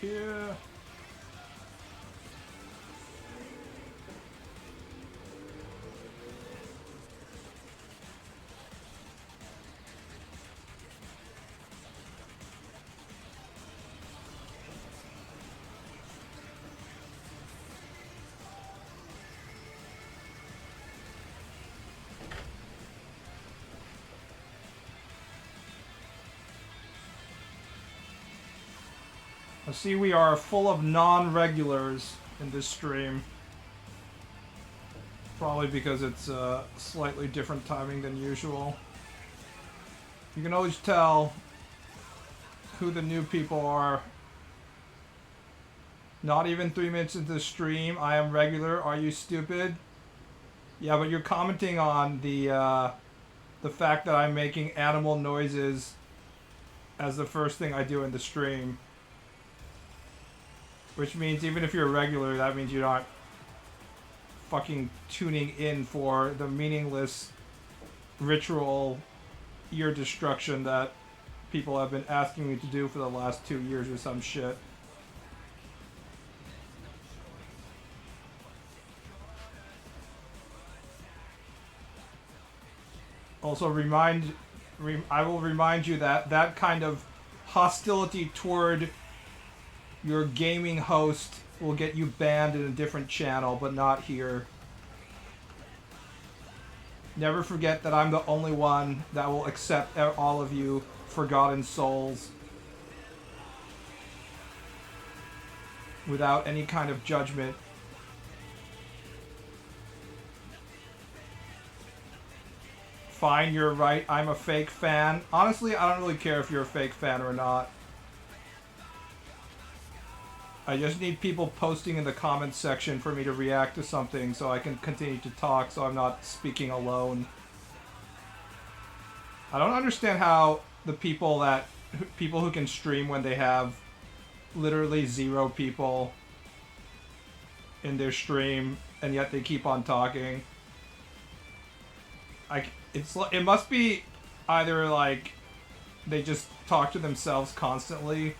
here. I see we are full of non-regulars in this stream. Probably because it's slightly different timing than usual. You can always tell who the new people are. Not even 3 minutes into the stream, I am regular. Are you stupid? Yeah, but you're commenting on the fact that I'm making animal noises as the first thing I do in the stream. Which means even if you're a regular, that means you're not fucking tuning in for the meaningless ritual ear destruction that people have been asking me to do for the last 2 years or some shit. Also I will remind you that that kind of hostility toward your gaming host will get you banned in a different channel, but not here. Never forget that I'm the only one that will accept all of you forgotten souls without any kind of judgment. Fine, you're right, I'm a fake fan. Honestly, I don't really care if you're a fake fan or not. I just need people posting in the comments section for me to react to something so I can continue to talk so I'm not speaking alone. I don't understand how the people who can stream when they have literally 0 people in their stream and yet they keep on talking. It must be either like they just talk to themselves constantly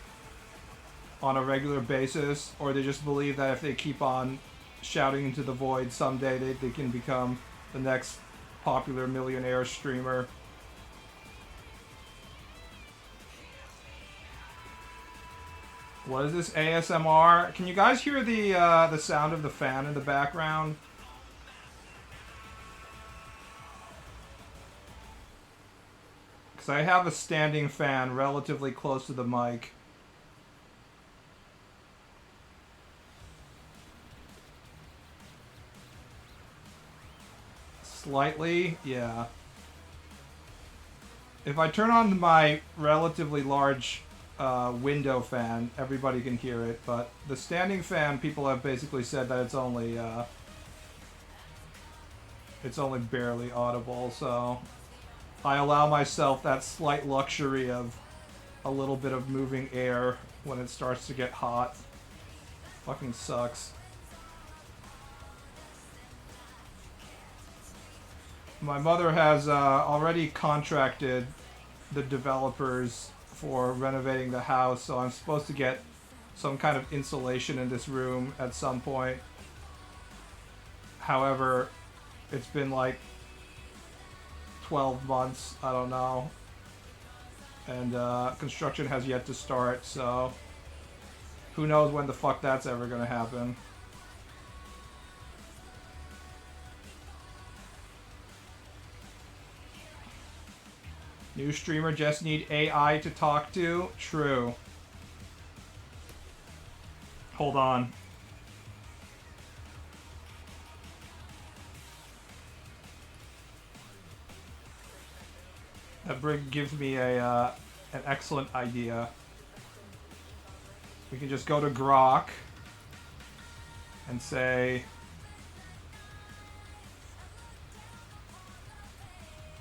on a regular basis, or they just believe that if they keep on shouting into the void, someday they can become the next popular millionaire streamer. What is this ASMR? Can you guys hear the sound of the fan in the background? Because I have a standing fan relatively close to the mic. Slightly, yeah. If I turn on my relatively large window fan, everybody can hear it, but the standing fan, people have basically said that it's only barely audible, so I allow myself that slight luxury of a little bit of moving air when it starts to get hot. Fucking sucks. My mother has already contracted the developers for renovating the house, so I'm supposed to get some kind of insulation in this room at some point. However, it's been like 12 months, I don't know, and construction has yet to start, so who knows when the fuck that's ever gonna happen. New streamer just need AI to talk to? True. Hold on. That gives me an excellent idea. We can just go to Grok and say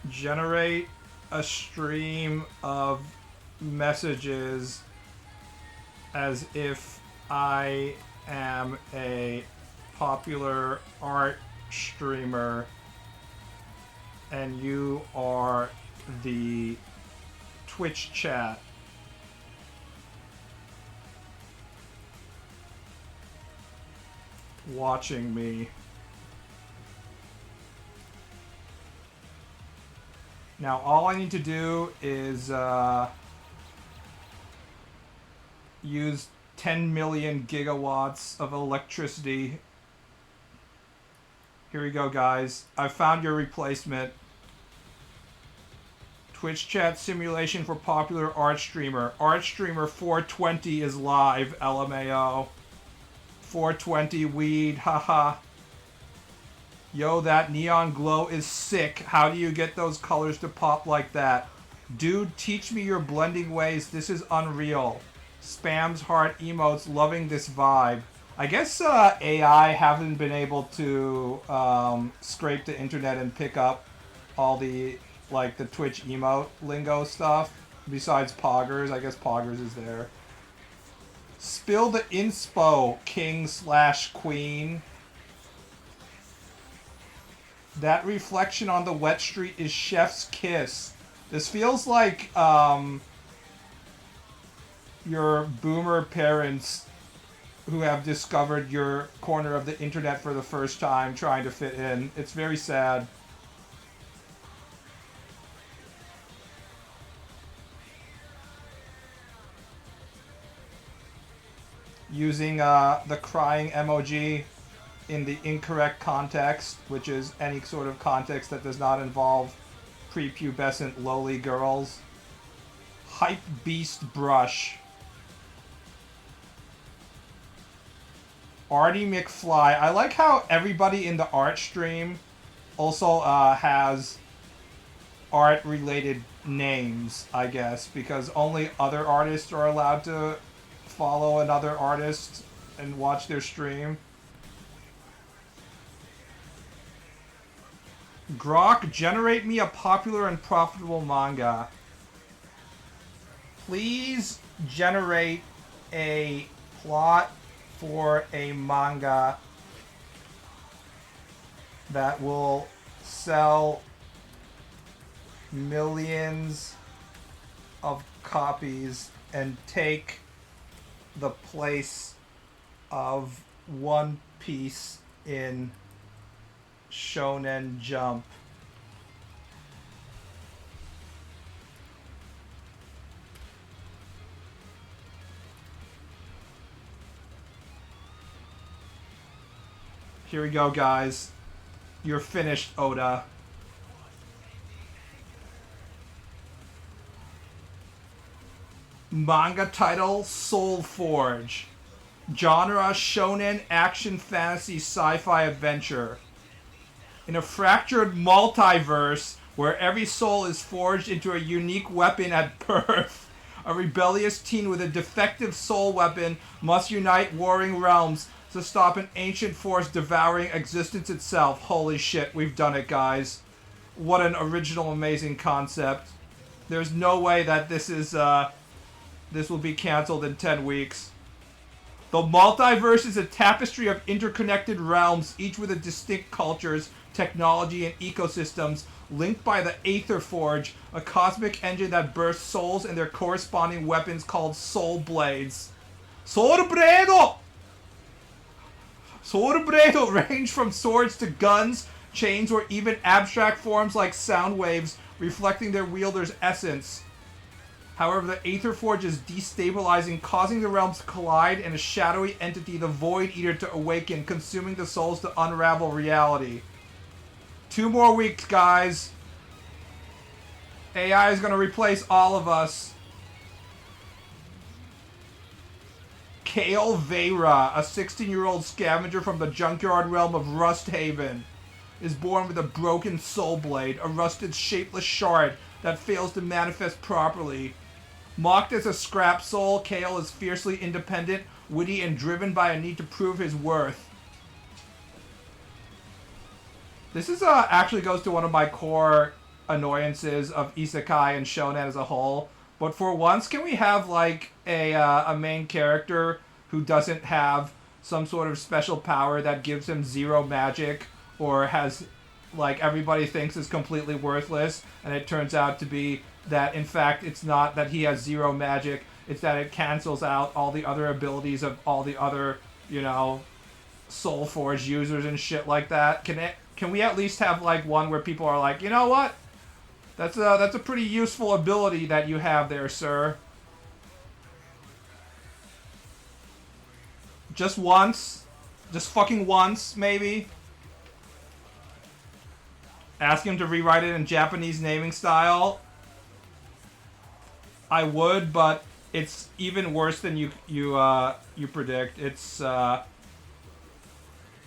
generate a stream of messages as if I am a popular art streamer and you are the Twitch chat. watching me. Now all I need to do is use 10 million gigawatts of electricity. Here we go, guys. I found your replacement. Twitch chat simulation for popular art streamer. Art streamer 420 is live, LMAO. 420 weed, haha. Yo, that neon glow is sick. How do you get those colors to pop like that? Dude, teach me your blending ways. This is unreal. Spams heart emotes, loving this vibe. I guess AI haven't been able to scrape the internet and pick up all the, like, the Twitch emote lingo stuff. Besides Poggers. I guess Poggers is there. Spill the inspo, king/queen. That reflection on the wet street is chef's kiss. This feels like your boomer parents who have discovered your corner of the internet for the first time trying to fit in. It's very sad. Using the crying emoji in the incorrect context, which is any sort of context that does not involve prepubescent lowly girls. Hype beast brush. Artie McFly. I like how everybody in the art stream also has art-related names, I guess, because only other artists are allowed to follow another artist and watch their stream. Grok, generate me a popular and profitable manga. Please generate a plot for a manga that will sell millions of copies and take the place of One Piece in Shonen Jump. Here we go, guys. You're finished, Oda. Manga title, Soul Forge. Genre, shonen, action, fantasy, sci-fi, adventure. In a fractured multiverse where every soul is forged into a unique weapon at birth, a rebellious teen with a defective soul weapon must unite warring realms to stop an ancient force devouring existence itself. Holy shit, we've done it, guys. What an original, amazing concept. There's no way that this is, this will be canceled in 10 weeks. The multiverse is a tapestry of interconnected realms, each with a distinct cultures, technology, and ecosystems, linked by the Aether Forge, a cosmic engine that bursts souls and their corresponding weapons called Soul Blades. Sorbrado! Sorbrado range from swords to guns, chains, or even abstract forms like sound waves, reflecting their wielder's essence. However, the Aether Forge is destabilizing, causing the realms to collide, and a shadowy entity, the Void Eater, to awaken, consuming the souls to unravel reality. 2 more weeks, guys. AI is going to replace all of us. Kale Vera, a 16-year-old scavenger from the junkyard realm of Rusthaven, is born with a broken soul blade, a rusted, shapeless shard that fails to manifest properly. Mocked as a scrap soul, Kale is fiercely independent, witty, and driven by a need to prove his worth. This is actually goes to one of my core annoyances of isekai and shonen as a whole. But for once, can we have like a main character who doesn't have some sort of special power that gives him 0 magic, or has, like, everybody thinks is completely worthless, and it turns out to be that in fact it's not that he has 0 magic, it's that it cancels out all the other abilities of all the other, you know, SoulForge users and shit like that. Can we at least have like one where people are like, you know what? That's a pretty useful ability that you have there, sir. Just once. Just fucking once, maybe. Ask him to rewrite it in Japanese naming style. I would, but it's even worse than you predict. It's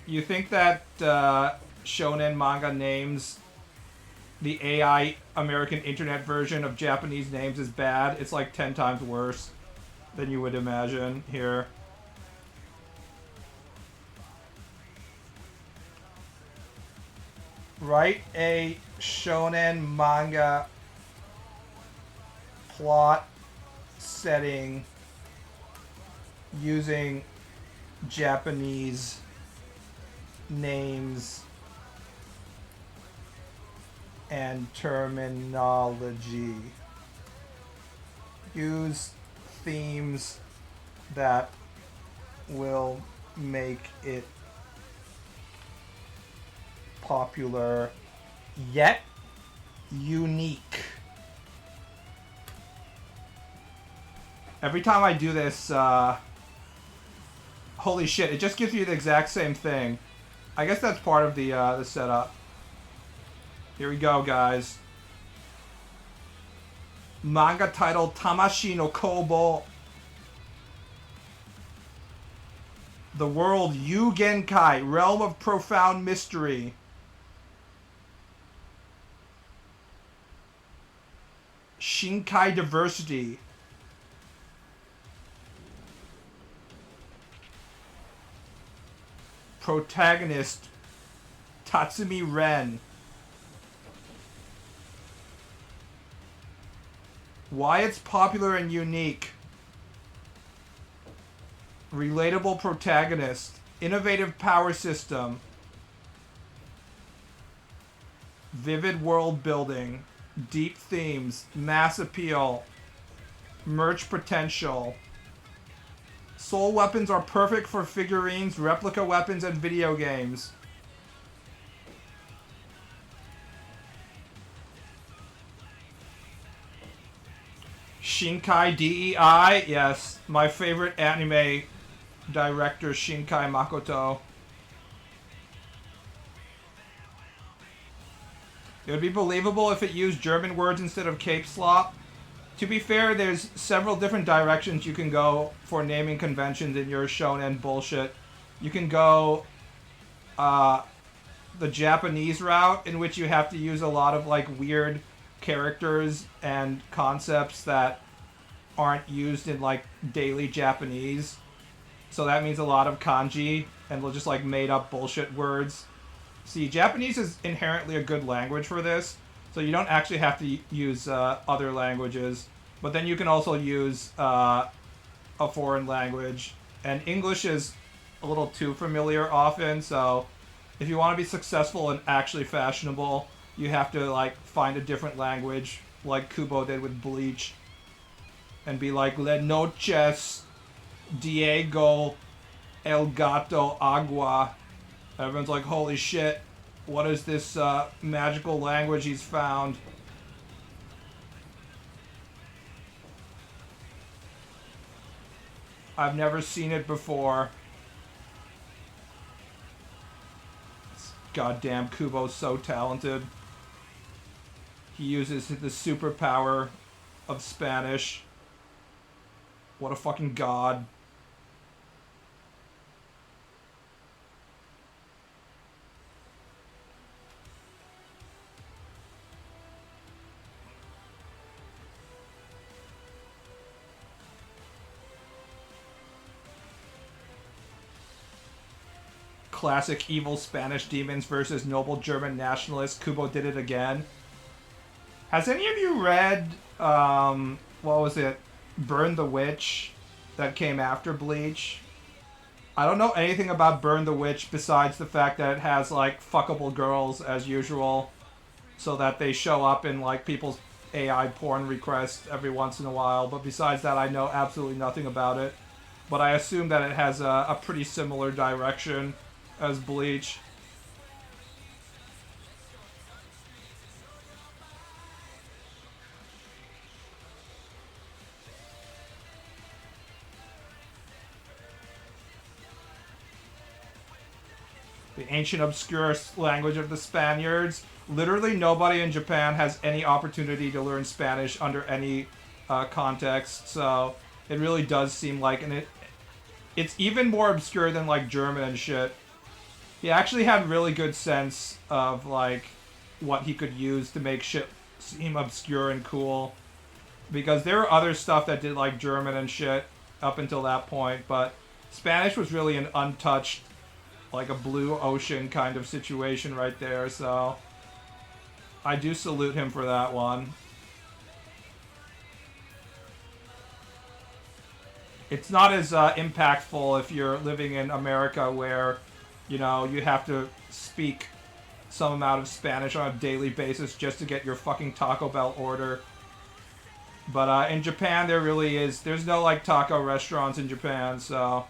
you think that shonen manga names, the AI American internet version of Japanese names is bad. It's like 10 times worse than you would imagine here. Write a shonen manga plot setting using Japanese names and terminology. Use themes that will make it popular yet unique. Every time I do this, holy shit, it just gives you the exact same thing. I guess that's part of the setup. Here we go, guys. Manga titled Tamashi no Kobo. The world Yugenkai, realm of profound mystery. Shinkai diversity. Protagonist Tatsumi Ren. Why it's popular and unique. Relatable protagonist. Innovative power system. Vivid world building. Deep themes. Mass appeal. Merch potential. Soul weapons are perfect for figurines, replica weapons, and video games. Shinkai DEI, yes, my favorite anime director, Shinkai Makoto. It would be believable if it used German words instead of cape slop. To be fair, there's several different directions you can go for naming conventions in your shonen bullshit. You can go the Japanese route, in which you have to use a lot of like weird characters and concepts that aren't used in like daily Japanese. So that means a lot of kanji and just like made up bullshit words. See, Japanese is inherently a good language for this, so you don't actually have to use other languages. But then you can also use a foreign language. And English is a little too familiar often, so if you want to be successful and actually fashionable, you have to like find a different language, like Kubo did with Bleach. And be like, Le noches, Diego, El gato, agua. Everyone's like, holy shit, what is this magical language he's found? I've never seen it before. Goddamn, Kubo's so talented. He uses the superpower of Spanish. What a fucking god. Classic evil Spanish demons versus noble German nationalists. Kubo did it again. Has any of you read, what was it? Burn the Witch that came after Bleach? I don't know anything about Burn the Witch besides the fact that it has like fuckable girls as usual, so that they show up in like people's AI porn requests every once in a while. But besides that, I know absolutely nothing about it. But I assume that it has a pretty similar direction as Bleach. The ancient obscure language of the Spaniards. Literally nobody in Japan has any opportunity to learn Spanish under any context, so it really does seem like, and it's even more obscure than like German and shit. He actually had really good sense of like what he could use to make shit seem obscure and cool, because there were other stuff that did like German and shit up until that point, but Spanish was really an untouched, like a blue ocean kind of situation right there, so I do salute him for that one. It's not as impactful if you're living in America where, you know, you have to speak some amount of Spanish on a daily basis just to get your fucking Taco Bell order. But in Japan, there really is. There's no, like, taco restaurants in Japan, so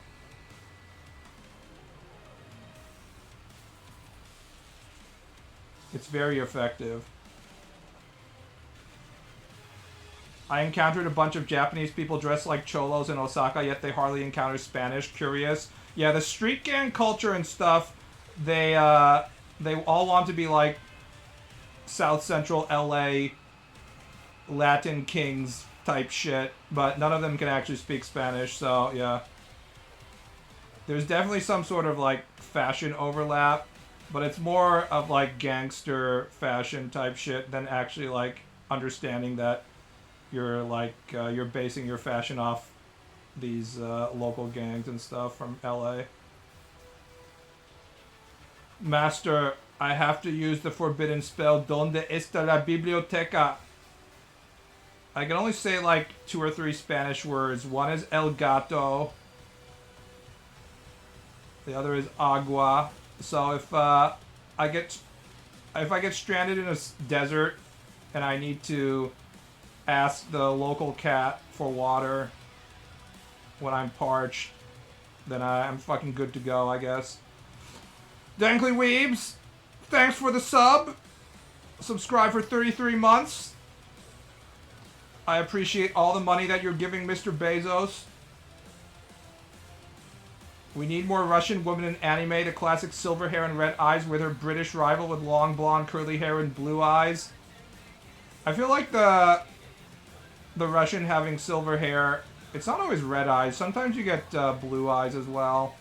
it's very effective. I encountered a bunch of Japanese people dressed like cholos in Osaka, yet they hardly encounter Spanish. Curious. Yeah, the street gang culture and stuff, they all want to be like South Central LA Latin kings type shit, but none of them can actually speak Spanish, so yeah. There's definitely some sort of like fashion overlap, but it's more of like gangster fashion type shit than actually like understanding that you're like you're basing your fashion off these local gangs and stuff from LA. Master, I have to use the forbidden spell Donde está la biblioteca? I can only say like 2 or 3 Spanish words. One is el gato. The other is agua. So if I get stranded in a desert and I need to ask the local cat for water when I'm parched, then I'm fucking good to go, I guess. Dankly Weebs, thanks for the sub. Subscribe for 33 months. I appreciate all the money that you're giving Mr. Bezos. We need more Russian women in anime. The classic silver hair and red eyes with her British rival with long blonde curly hair and blue eyes. I feel like the Russian having silver hair, it's not always red eyes. Sometimes you get blue eyes as well.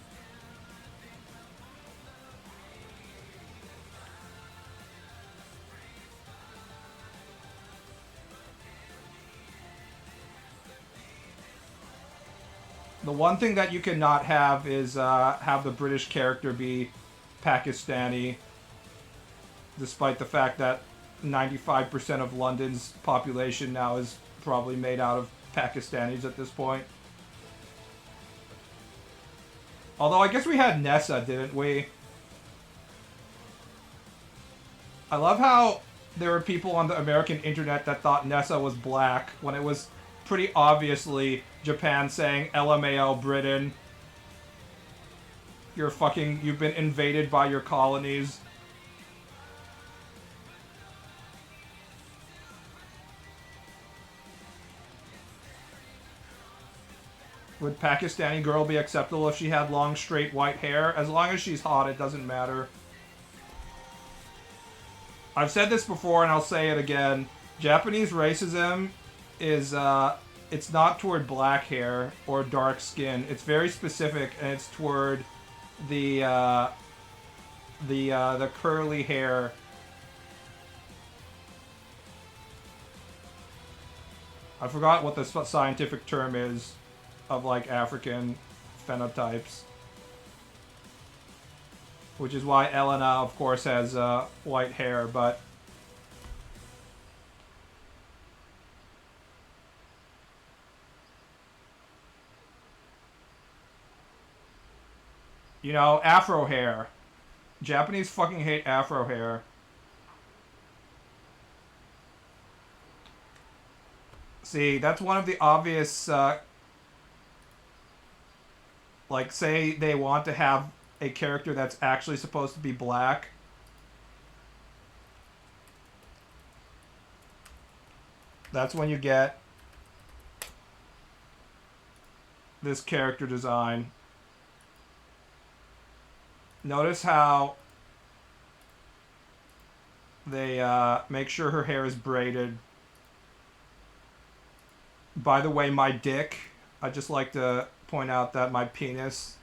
The one thing that you cannot have is have the British character be Pakistani, despite the fact that 95% of London's population now is probably made out of Pakistanis at this point. Although I guess we had Nessa, didn't we? I love how there were people on the American internet that thought Nessa was black when it was pretty obviously Japan saying LMAO Britain. You've been invaded by your colonies. Would Pakistani girl be acceptable if she had long, straight, white hair? As long as she's hot, it doesn't matter. I've said this before and I'll say it again. Japanese racism is, it's not toward black hair or dark skin. It's very specific, and it's toward the curly hair. I forgot what the scientific term is of like African phenotypes, which is why Elena, of course, has white hair, but you know, afro hair. Japanese fucking hate afro hair. See, that's one of the obvious, like, say they want to have a character that's actually supposed to be black. That's when you get this character design. Notice how they make sure her hair is braided. By the way, my dick, I'd just like to point out that my penis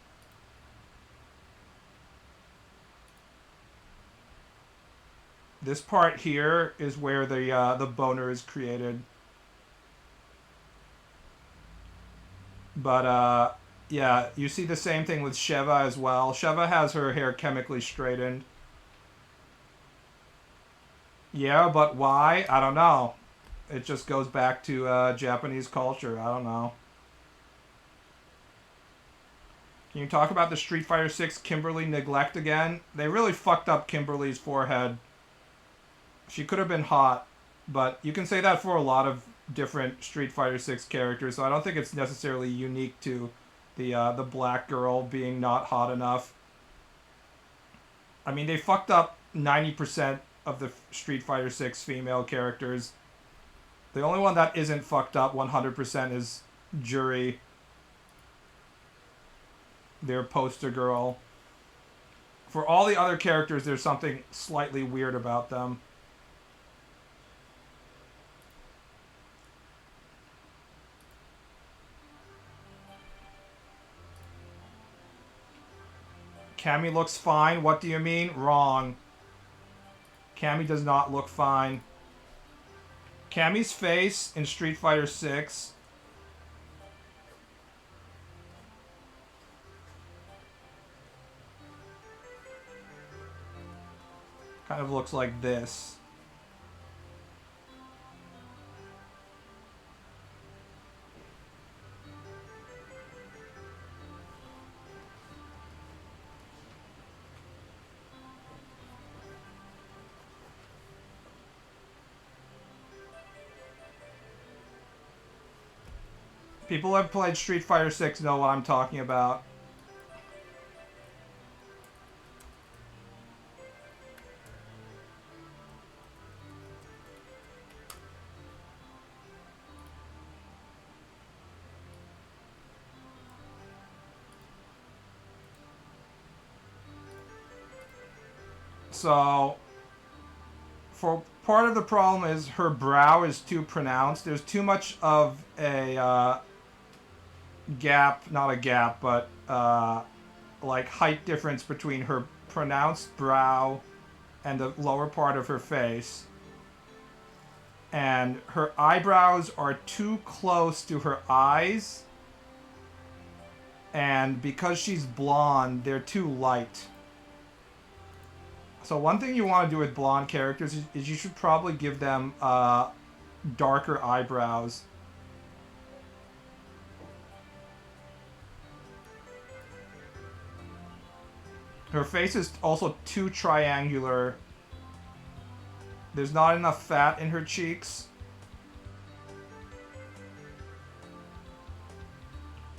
this part here is where the boner is created. But yeah, you see the same thing with Sheva as well. Sheva has her hair chemically straightened. Yeah, but why? I don't know. It just goes back to Japanese culture. I don't know. Can you talk about the Street Fighter 6 Kimberly neglect again? They really fucked up Kimberly's forehead. She could have been hot, but you can say that for a lot of different Street Fighter 6 characters, so I don't think it's necessarily unique to the black girl being not hot enough. I mean, they fucked up 90% of the Street Fighter 6 female characters. The only one that isn't fucked up 100% is Juri, their poster girl. For all the other characters, there's something slightly weird about them. Cammy looks fine. What do you mean? Wrong. Cammy does not look fine. Cammy's face in Street Fighter 6 kind of looks like this. People who have played Street Fighter 6 know what I'm talking about. So, for part of the problem is her brow is too pronounced. There's too much of a gap, not a gap, but like height difference between her pronounced brow and the lower part of her face. And her eyebrows are too close to her eyes. And because she's blonde, they're too light. So one thing you want to do with blonde characters is you should probably give them darker eyebrows. Her face is also too triangular. There's not enough fat in her cheeks.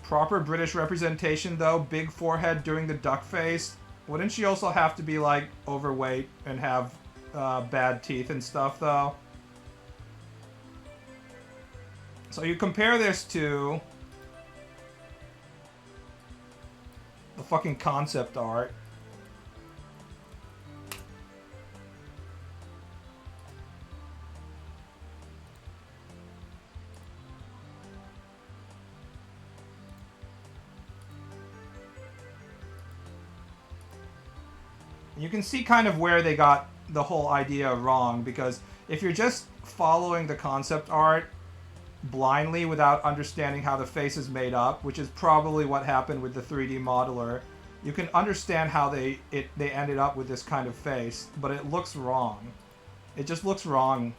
Proper British representation though, big forehead doing the duck face. Wouldn't she also have to be like overweight and have bad teeth and stuff though? So you compare this to the fucking concept art. You can see kind of where they got the whole idea wrong, because if you're just following the concept art blindly without understanding how the face is made up, which is probably what happened with the 3D modeler, you can understand how they ended up with this kind of face, but it looks wrong. It just looks wrong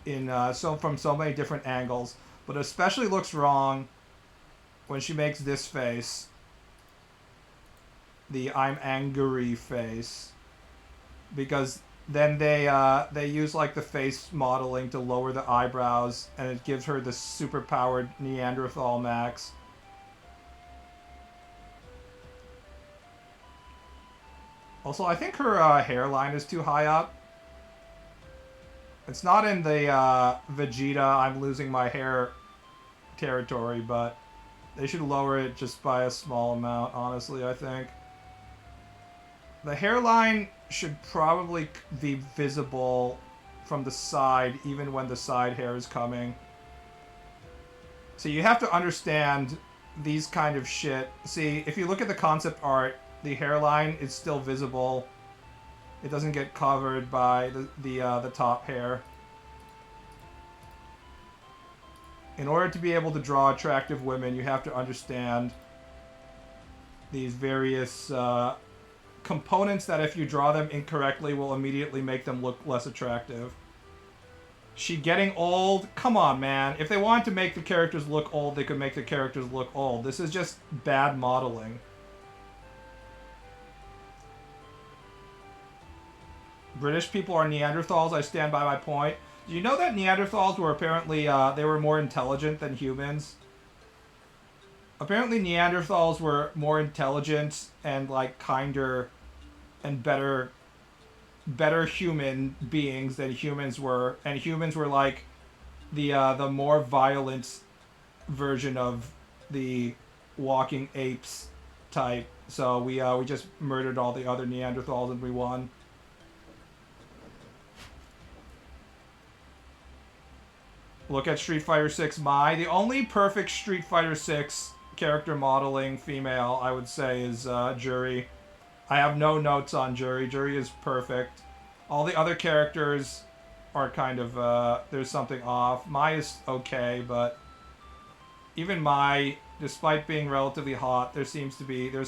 in from so many different angles, but especially looks wrong when she makes this face, the I'm angry face. Because then they use like the face modeling to lower the eyebrows, and it gives her the super powered Neanderthal max. Also, I think her hairline is too high up. It's not in the Vegeta I'm losing my hair territory, but they should lower it just by a small amount, honestly, I think. The hairline should probably be visible from the side, even when the side hair is coming. So you have to understand these kind of shit. See, if you look at the concept art, the hairline is still visible. It doesn't get covered by the top hair. In order to be able to draw attractive women, you have to understand these various components that if you draw them incorrectly will immediately make them look less attractive. She getting old? Come on, man. If they wanted to make the characters look old, they could make the characters look old. This is just bad modeling. British people are Neanderthals. I stand by my point. Do you know that Neanderthals were apparently, they were more intelligent than humans? Apparently Neanderthals were more intelligent and, like, kinder and better human beings than humans were. And humans were, like, the more violent version of the walking apes type. So we just murdered all the other Neanderthals and we won. Look at Street Fighter 6 Mai. The only perfect Street Fighter 6 character modeling female, I would say, is Juri. I have no notes on Juri. Juri is perfect. All the other characters are kind of, there's something off. Mai is okay, but even Mai, despite being relatively hot, there's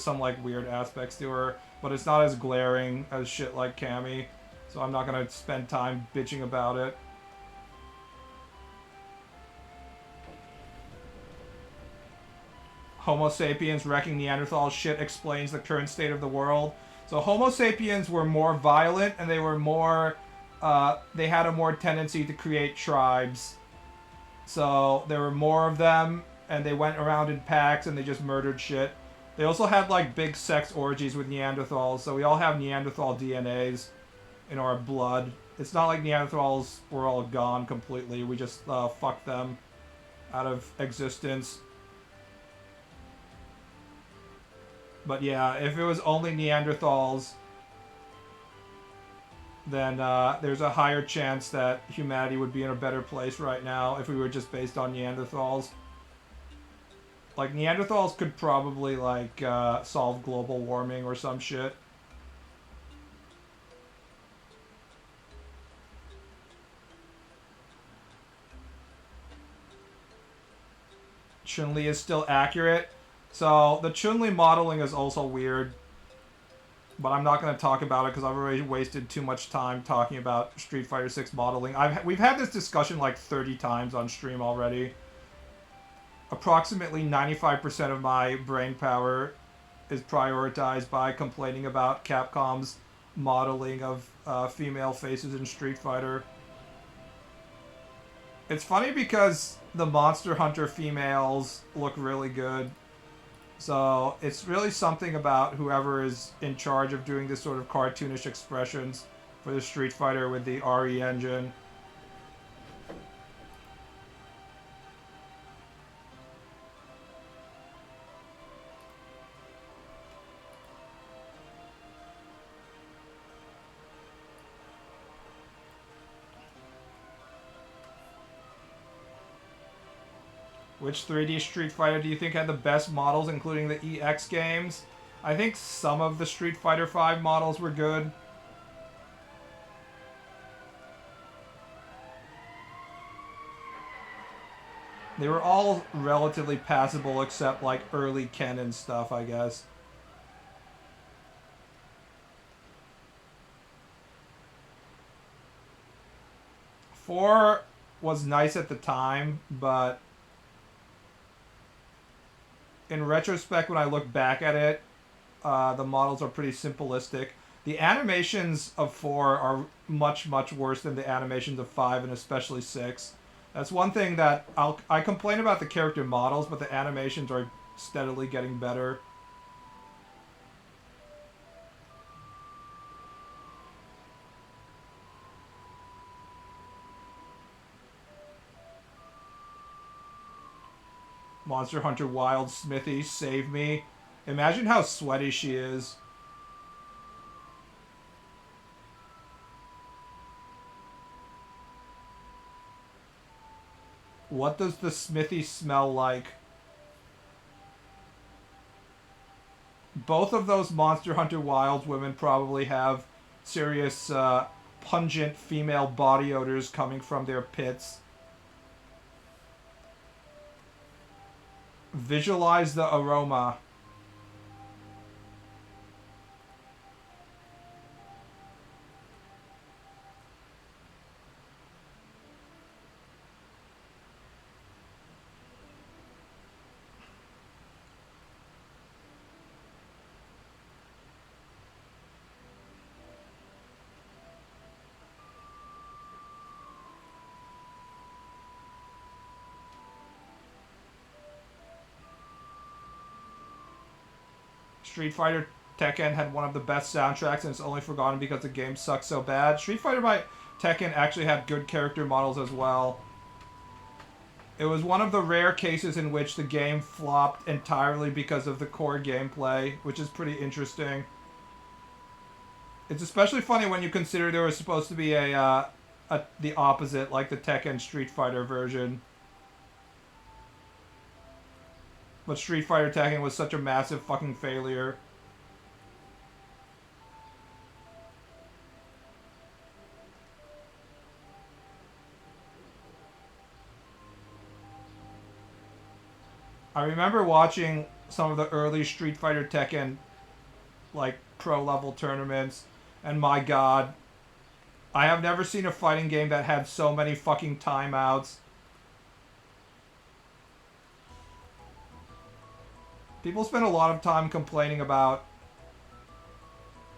some, like, weird aspects to her, but it's not as glaring as shit like Cammy, so I'm not gonna spend time bitching about it. Homo sapiens wrecking Neanderthals shit explains the current state of the world. So Homo sapiens were more violent and they were more, they had a more tendency to create tribes. So there were more of them and they went around in packs and they just murdered shit. They also had, like, big sex orgies with Neanderthals, so we all have Neanderthal DNAs in our blood. It's not like Neanderthals were all gone completely. We just fucked them out of existence. But yeah, if it was only Neanderthals, then there's a higher chance that humanity would be in a better place right now if we were just based on Neanderthals. Like, Neanderthals could probably, like, solve global warming or some shit. Chun-Li is still accurate. So, the Chun-Li modeling is also weird. But I'm not going to talk about it because I've already wasted too much time talking about Street Fighter 6 modeling. We've had this discussion like 30 times on stream already. Approximately 95% of my brain power is prioritized by complaining about Capcom's modeling of female faces in Street Fighter. It's funny because the Monster Hunter females look really good. So it's really something about whoever is in charge of doing this sort of cartoonish expressions for the Street Fighter with the RE engine. Which 3D Street Fighter do you think had the best models, including the EX games? I think some of the Street Fighter V models were good. They were all relatively passable except, like, early Ken and stuff, I guess. Four was nice at the time, but in retrospect, when I look back at it, the models are pretty simplistic. The animations of 4 are much, much worse than the animations of 5 and especially 6. That's one thing that I complain about the character models, but the animations are steadily getting better. Monster Hunter Wild Smithy, save me. Imagine how sweaty she is. What does the Smithy smell like? Both of those Monster Hunter Wilds women probably have serious, pungent female body odors coming from their pits. Visualize the aroma. Street Fighter Tekken had one of the best soundtracks, and it's only forgotten because the game sucks so bad. Street Fighter by Tekken actually had good character models as well. It was one of the rare cases in which the game flopped entirely because of the core gameplay, which is pretty interesting. It's especially funny when you consider there was supposed to be the opposite, like the Tekken Street Fighter version. But Street Fighter Tekken was such a massive fucking failure. I remember watching some of the early Street Fighter Tekken, like, pro level tournaments, and my god, I have never seen a fighting game that had so many fucking timeouts. People spend a lot of time complaining about,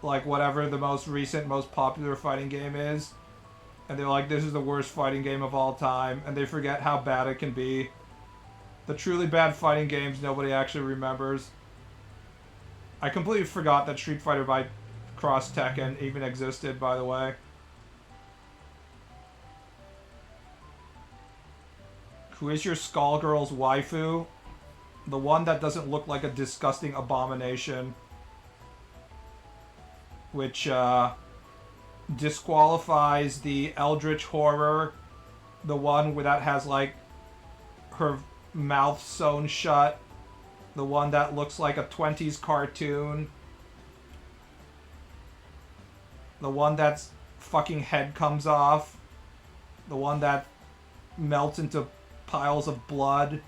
like, whatever the most recent, most popular fighting game is. And they're like, this is the worst fighting game of all time. And they forget how bad it can be. The truly bad fighting games nobody actually remembers. I completely forgot that Street Fighter by Cross Tekken even existed, by the way. Who is your Skullgirl's waifu? The one that doesn't look like a disgusting abomination. Which, disqualifies the Eldritch Horror. The one that has, like, her mouth sewn shut. The one that looks like a 20s cartoon. The one that's fucking head comes off. The one that melts into piles of blood.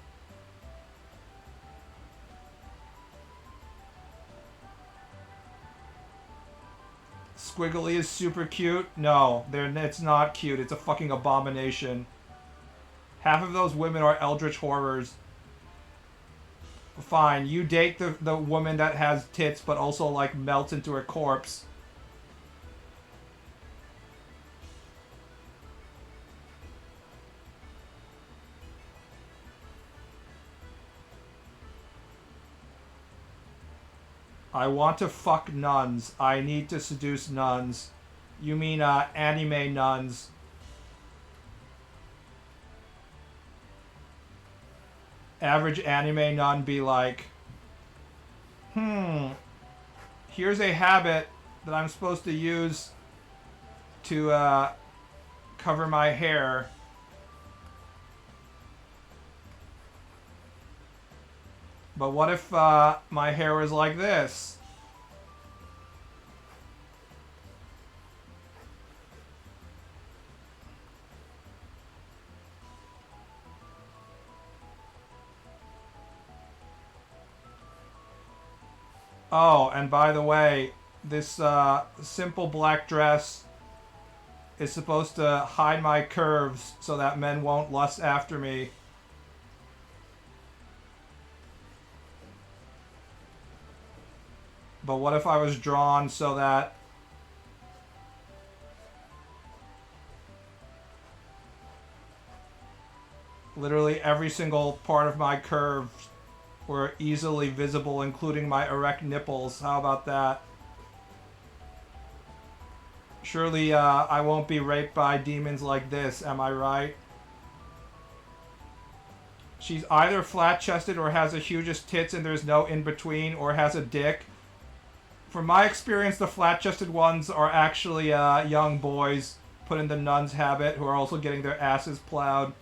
Squiggly is super cute. No, it's not cute. It's a fucking abomination. Half of those women are Eldritch Horrors. Fine, you date the woman that has tits but also, like, melts into a corpse. I want to fuck nuns. I need to seduce nuns. You mean, anime nuns. Average anime nun be like, here's a habit that I'm supposed to use to, cover my hair. But what if, my hair was like this? Oh, and by the way, this, simple black dress is supposed to hide my curves so that men won't lust after me. But what if I was drawn so that literally every single part of my curves were easily visible, including my erect nipples? How about that? Surely, I won't be raped by demons like this, am I right? She's either flat-chested or has the hugest tits and there's no in-between, or has a dick. From my experience, the flat-chested ones are actually young boys put in the nun's habit who are also getting their asses plowed.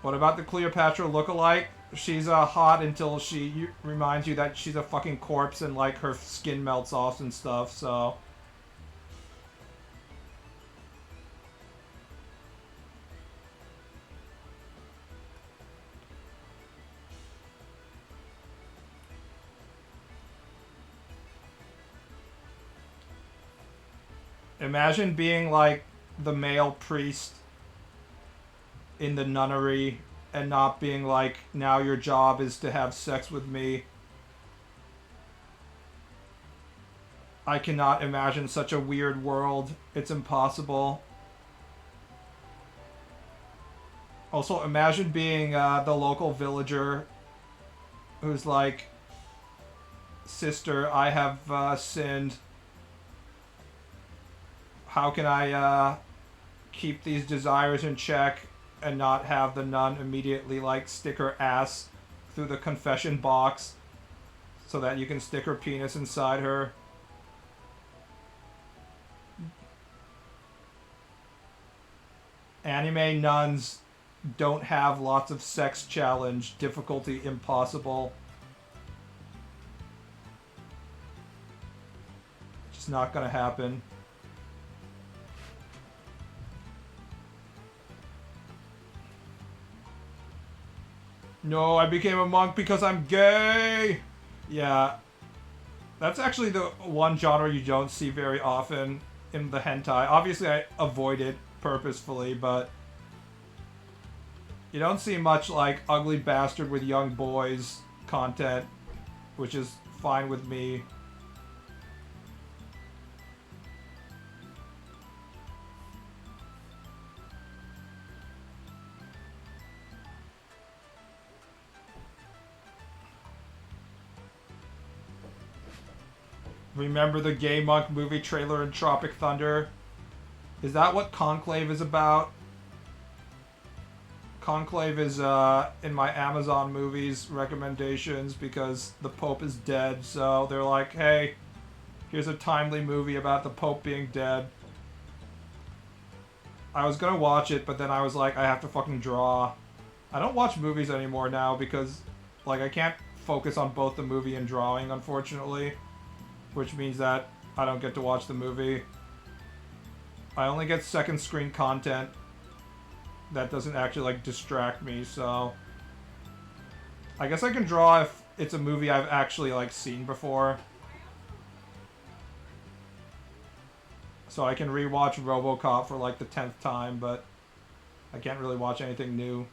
What about the Cleopatra lookalike? She's hot until she reminds you that she's a fucking corpse and like her skin melts off and stuff, so... Imagine being like the male priest in the nunnery and not being like, now your job is to have sex with me. I cannot imagine such a weird world. It's impossible. Also, imagine being the local villager who's like, sister, I have sinned. How can I keep these desires in check and not have the nun immediately like stick her ass through the confession box so that you can stick her penis inside her? Anime nuns don't have lots of sex challenge, difficulty impossible. Just not gonna happen. No, I became a monk because I'm gay! Yeah. That's actually the one genre you don't see very often in the hentai. Obviously, I avoid it purposefully, but... You don't see much, like, ugly bastard with young boys content, which is fine with me. Remember the gay monk movie trailer in Tropic Thunder? Is that what Conclave is about? Conclave is in my Amazon movies recommendations because the Pope is dead, so they're like, hey, here's a timely movie about the Pope being dead. I was gonna watch it, but then I was like, I have to fucking draw. I don't watch movies anymore now because, like, I can't focus on both the movie and drawing, unfortunately. Which means that I don't get to watch the movie. I only get second screen content that doesn't actually, like, distract me, so... I guess I can draw if it's a movie I've actually, like, seen before. So I can rewatch RoboCop for, like, the 10th time, but I can't really watch anything new.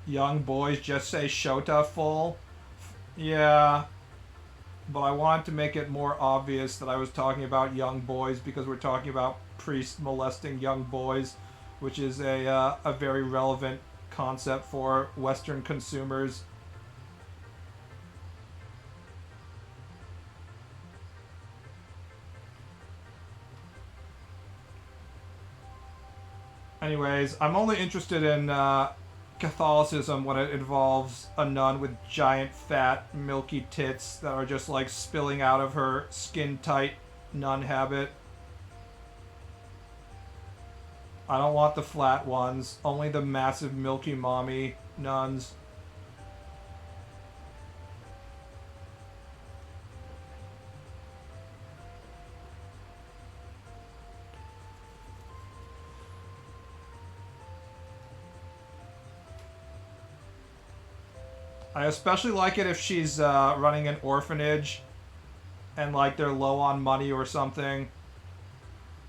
Young boys just say Shota full. Yeah, but I wanted to make it more obvious that I was talking about young boys because we're talking about priests molesting young boys, which is a very relevant concept for Western consumers. Anyways, I'm only interested in Catholicism when it involves a nun with giant, fat, milky tits that are just like spilling out of her skin-tight nun habit. I don't want the flat ones, only the massive milky mommy nuns. I especially like it if she's running an orphanage and like they're low on money or something.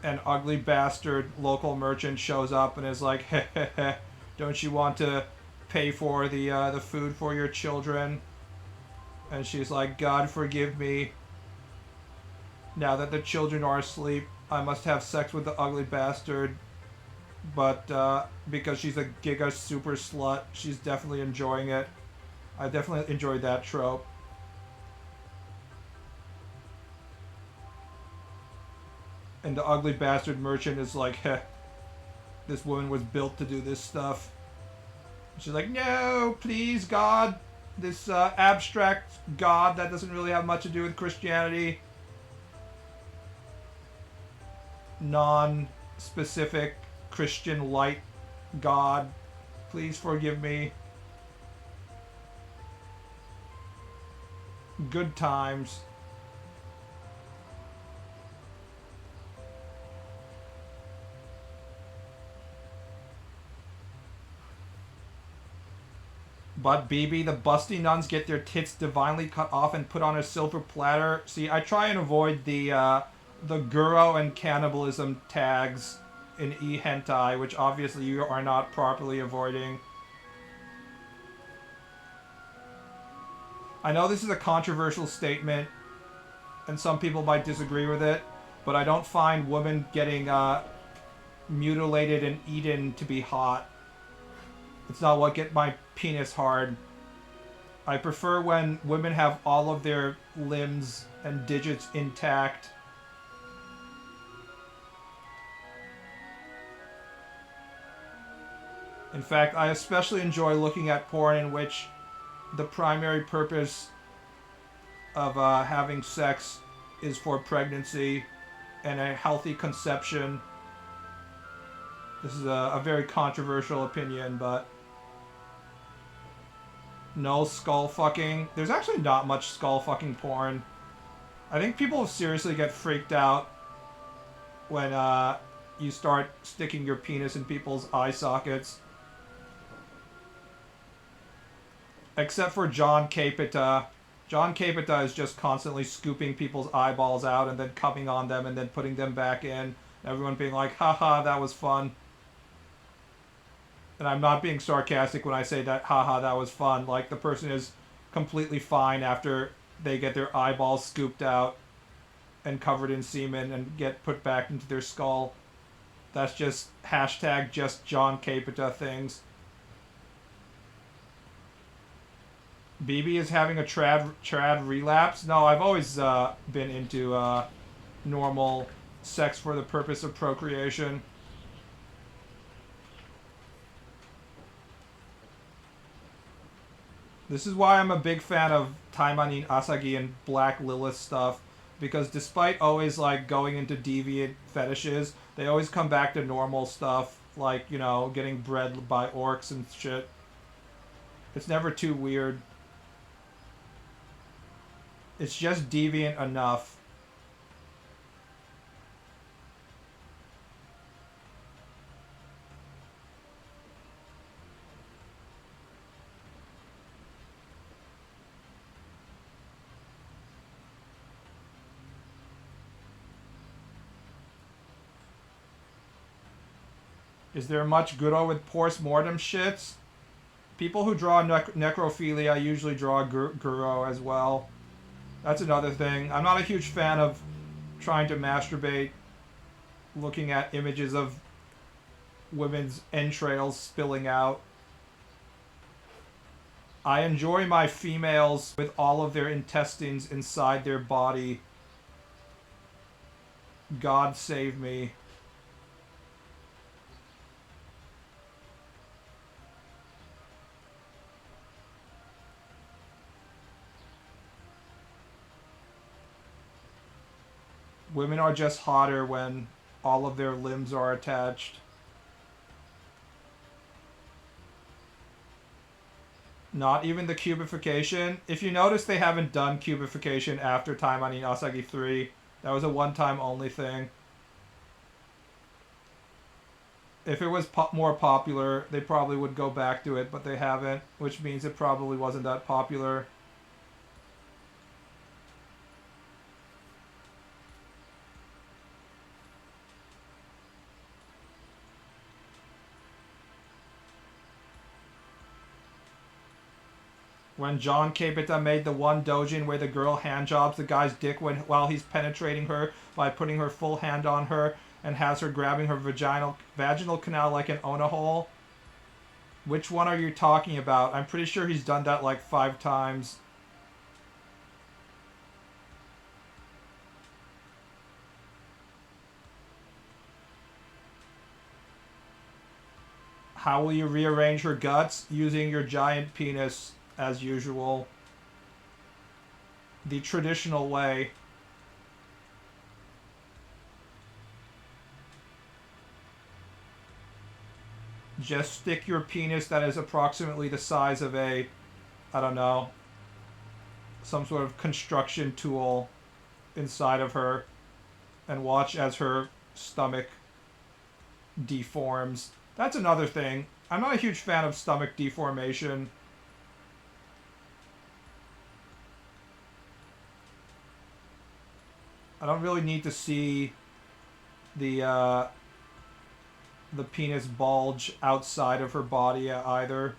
An ugly bastard local merchant shows up and is like, heh heh heh, don't you want to pay for the food for your children? And she's like, God forgive me. Now that the children are asleep, I must have sex with the ugly bastard. But because she's a giga super slut, she's definitely enjoying it. I definitely enjoyed that trope. And the ugly bastard merchant is like, heh, this woman was built to do this stuff. She's like, no, please, God. This abstract God that doesn't really have much to do with Christianity. Non-specific Christian light God. Please forgive me. Good times. But BB, the busty nuns get their tits divinely cut off and put on a silver platter. See, I try and avoid the guro and cannibalism tags in e-hentai, which obviously you are not properly avoiding. I know this is a controversial statement, and some people might disagree with it, but I don't find women getting mutilated and eaten to be hot. It's not what get my penis hard. I prefer when women have all of their limbs and digits intact. In fact, I especially enjoy looking at porn in which the primary purpose of having sex is for pregnancy and a healthy conception. This is a very controversial opinion, but no skull fucking. There's actually not much skull fucking porn. I think people seriously get freaked out when you start sticking your penis in people's eye sockets. Except for John Capita. John Capita is just constantly scooping people's eyeballs out and then coming on them and then putting them back in. Everyone being like, haha, that was fun. And I'm not being sarcastic when I say that, haha, that was fun. Like, the person is completely fine after they get their eyeballs scooped out and covered in semen and get put back into their skull. That's just hashtag just John Capita things. BB is having a trad relapse. No, I've always been into normal sex for the purpose of procreation. This is why I'm a big fan of Taimanin Asagi and Black Lilith stuff, because despite always like going into deviant fetishes, they always come back to normal stuff, like, you know, getting bred by orcs and shit. It's never too weird. It's just deviant enough. Is there much guro with post-mortem shits? People who draw necrophilia usually draw guro as well. That's another thing. I'm not a huge fan of trying to masturbate looking at images of women's entrails spilling out. I enjoy my females with all of their intestines inside their body. God save me. Women are just hotter when all of their limbs are attached. Not even the cubification. If you notice, they haven't done cubification after Taimanin Asagi 3. That was a one-time only thing. If it was more popular, they probably would go back to it, but they haven't, which means it probably wasn't that popular. When John Capita made the one dojin where the girl handjobs the guy's dick while he's penetrating her by putting her full hand on her and has her grabbing her vaginal canal like an Ona hole. Which one are you talking about? I'm pretty sure he's done that like 5 times. How will you rearrange her guts? Using your giant penis as usual. The traditional way. Just stick your penis that is approximately the size of a, I don't know, some sort of construction tool inside of her and watch as her stomach deforms. That's another thing. I'm not a huge fan of stomach deformation. I don't really need to see the the penis bulge outside of her body either.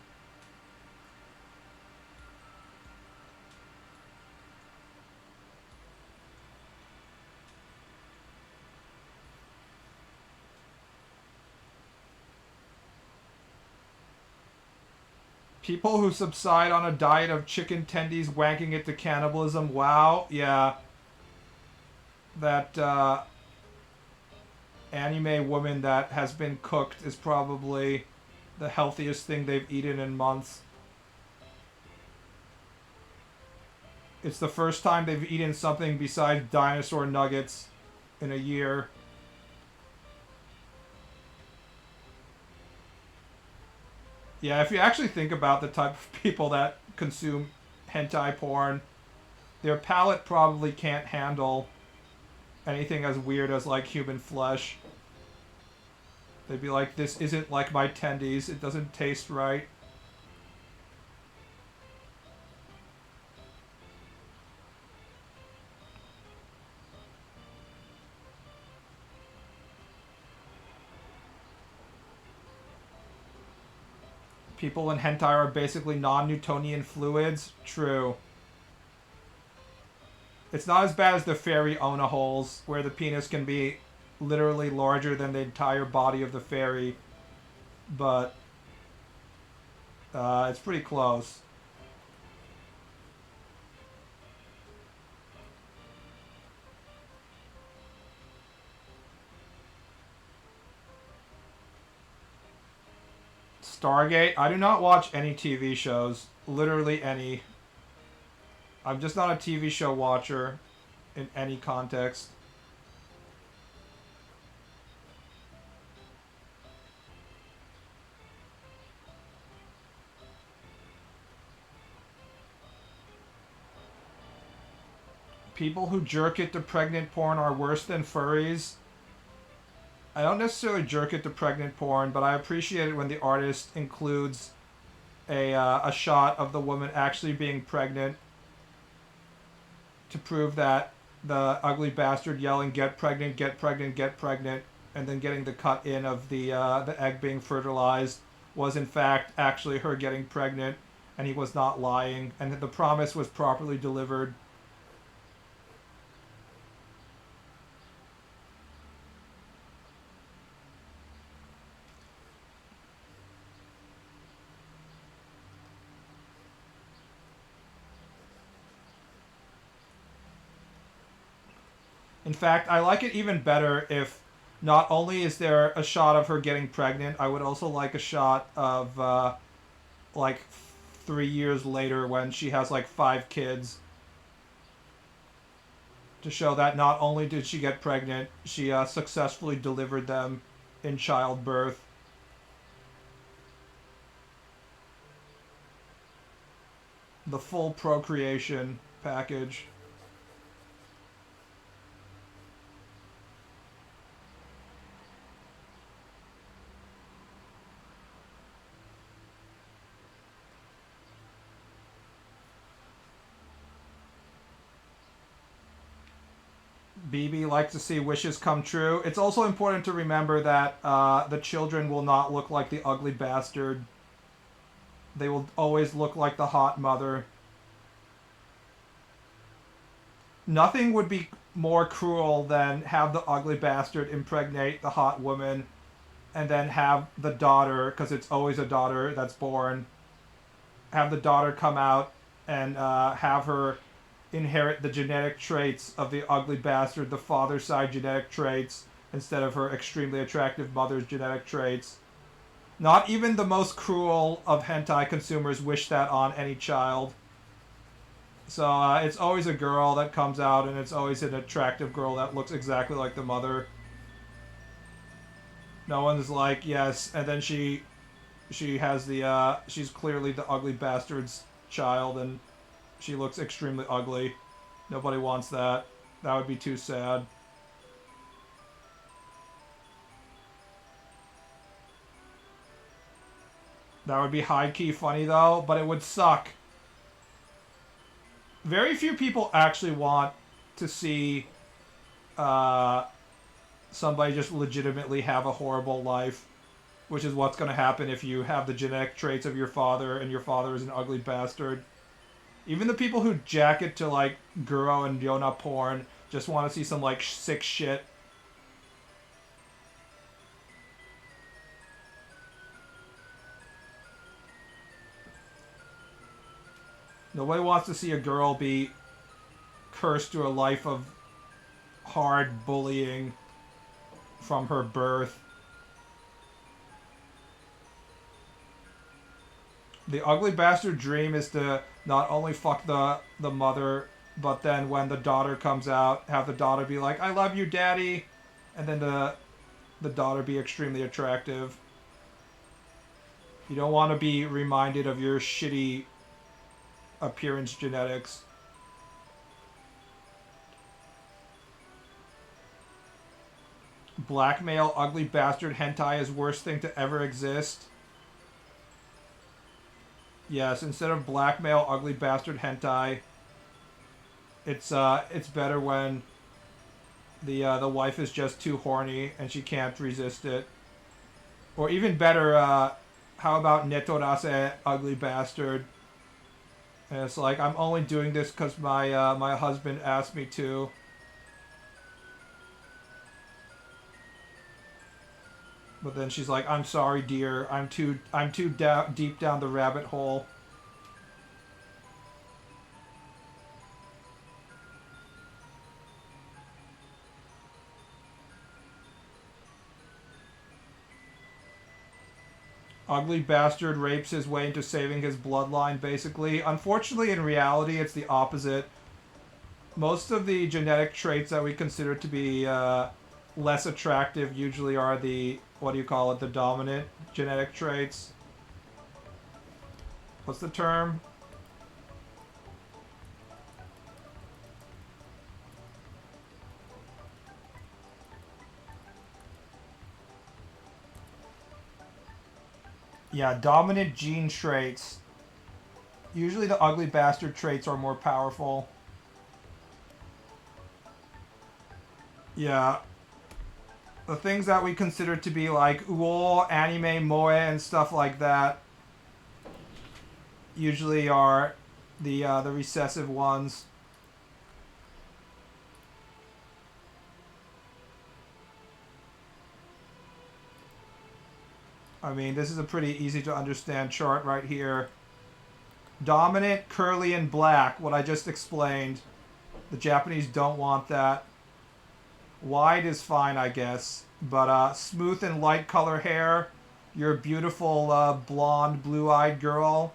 People who subside on a diet of chicken tendies wanking it to cannibalism. Wow, yeah. That anime woman that has been cooked is probably the healthiest thing they've eaten in months. It's the first time they've eaten something besides dinosaur nuggets in a year. Yeah, if you actually think about the type of people that consume hentai porn, their palate probably can't handle anything as weird as like human flesh. They'd be like, this isn't like my tendies, it doesn't taste right. People in hentai are basically non-Newtonian fluids. True. It's not as bad as the fairy Ona holes, where the penis can be literally larger than the entire body of the fairy. But it's pretty close. Stargate? I do not watch any TV shows. Literally any. I'm just not a TV show watcher in any context. People who jerk it to pregnant porn are worse than furries. I don't necessarily jerk it to pregnant porn, but I appreciate it when the artist includes a shot of the woman actually being pregnant to prove that the ugly bastard yelling "get pregnant, get pregnant, get pregnant," and then getting the cut in of the egg being fertilized was in fact actually her getting pregnant, and he was not lying, and that the promise was properly delivered. In fact, I like it even better if not only is there a shot of her getting pregnant, I would also like a shot of like 3 years later when she has like 5 kids to show that not only did she get pregnant, she successfully delivered them in childbirth. The full procreation package. BB likes to see wishes come true. It's also important to remember that the children will not look like the ugly bastard. They will always look like the hot mother. Nothing would be more cruel than have the ugly bastard impregnate the hot woman and then have the daughter, because it's always a daughter that's born, have the daughter come out and have her inherit the genetic traits of the ugly bastard, the father's side genetic traits, instead of her extremely attractive mother's genetic traits. Not even the most cruel of hentai consumers wish that on any child. So it's always a girl that comes out, and it's always an attractive girl that looks exactly like the mother. No one's like, yes, and then she has the she's clearly the ugly bastard's child, and she looks extremely ugly. Nobody wants that. That would be too sad. That would be high key funny though, but it would suck. Very few people actually want to see uh, somebody just legitimately have a horrible life, which is what's going to happen if you have the genetic traits of your father and your father is an ugly bastard. Even the people who jack it to like Guro and Yona porn just want to see some like sick shit. Nobody wants to see a girl be cursed to a life of hard bullying from her birth. The ugly bastard dream is to not only fuck the mother, but then when the daughter comes out, have the daughter be like, "I love you, daddy," and then the daughter be extremely attractive. You don't want to be reminded of your shitty appearance genetics. Blackmail ugly bastard hentai is worst thing to ever exist. Yes, instead of blackmail ugly bastard hentai, it's better when the wife is just too horny and she can't resist it. Or even better, how about Netorase ugly bastard? And it's like, I'm only doing this because my husband asked me to. But then she's like, "I'm sorry, dear. I'm too deep down the rabbit hole." Ugly bastard rapes his way into saving his bloodline, basically. Unfortunately, in reality, it's the opposite. Most of the genetic traits that we consider to be less attractive usually are the, what do you call it, the dominant genetic traits. What's the term? Yeah, dominant gene traits. Usually the ugly bastard traits are more powerful. Yeah, the things that we consider to be like uo, anime, moe, and stuff like that usually are the recessive ones. I mean, this is a pretty easy to understand chart right here. Dominant, curly, and black, what I just explained. The Japanese don't want that. Wide is fine, I guess. But smooth and light color hair, you're a beautiful blonde, blue-eyed girl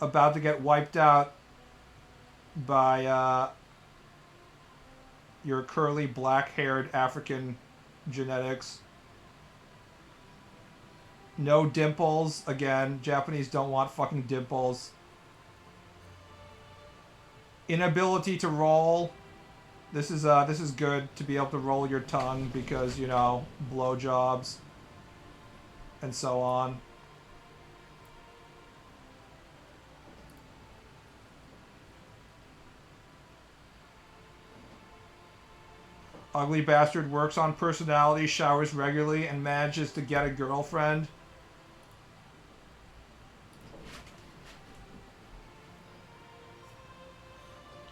about to get wiped out by your curly, black-haired African genetics. No dimples. Again, Japanese don't want fucking dimples. Inability to roll. This is good to be able to roll your tongue because, you know, blowjobs and so on. Ugly bastard works on personality, showers regularly, and manages to get a girlfriend.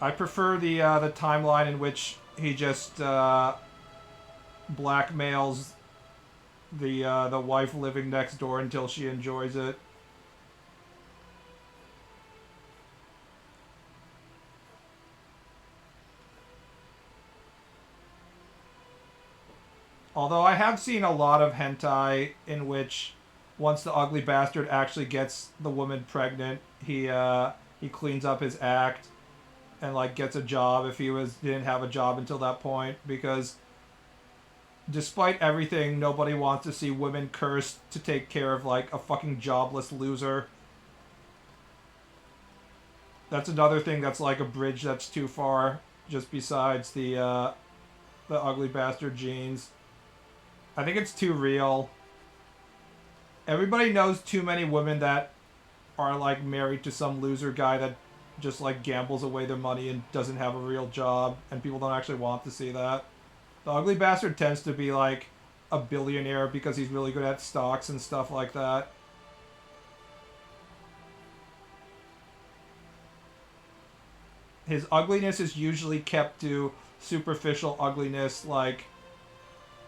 I prefer the timeline in which he just blackmails the wife living next door until she enjoys it. Although I have seen a lot of hentai in which once the ugly bastard actually gets the woman pregnant, he cleans up his act and like gets a job if he didn't have a job until that point, because despite everything, nobody wants to see women cursed to take care of like a fucking jobless loser. That's another thing that's like a bridge that's too far, just besides the ugly bastard genes. I think it's too real. Everybody knows too many women that are like married to some loser guy that just like gambles away their money and doesn't have a real job, and people don't actually want to see that. The ugly bastard tends to be like a billionaire because he's really good at stocks and stuff like that. His ugliness is usually kept to superficial ugliness, like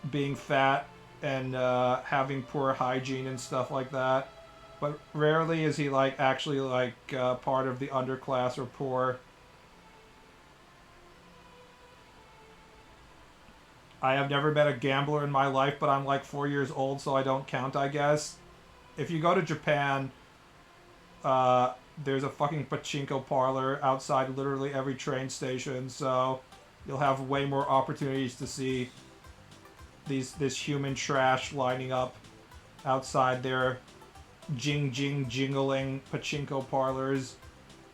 being fat and having poor hygiene and stuff like that. But rarely is he like actually like part of the underclass or poor. I have never met a gambler in my life, but I'm like 4 years old, so I don't count, I guess. If you go to Japan, there's a fucking pachinko parlor outside literally every train station, so you'll have way more opportunities to see this human trash lining up outside their jingling pachinko parlors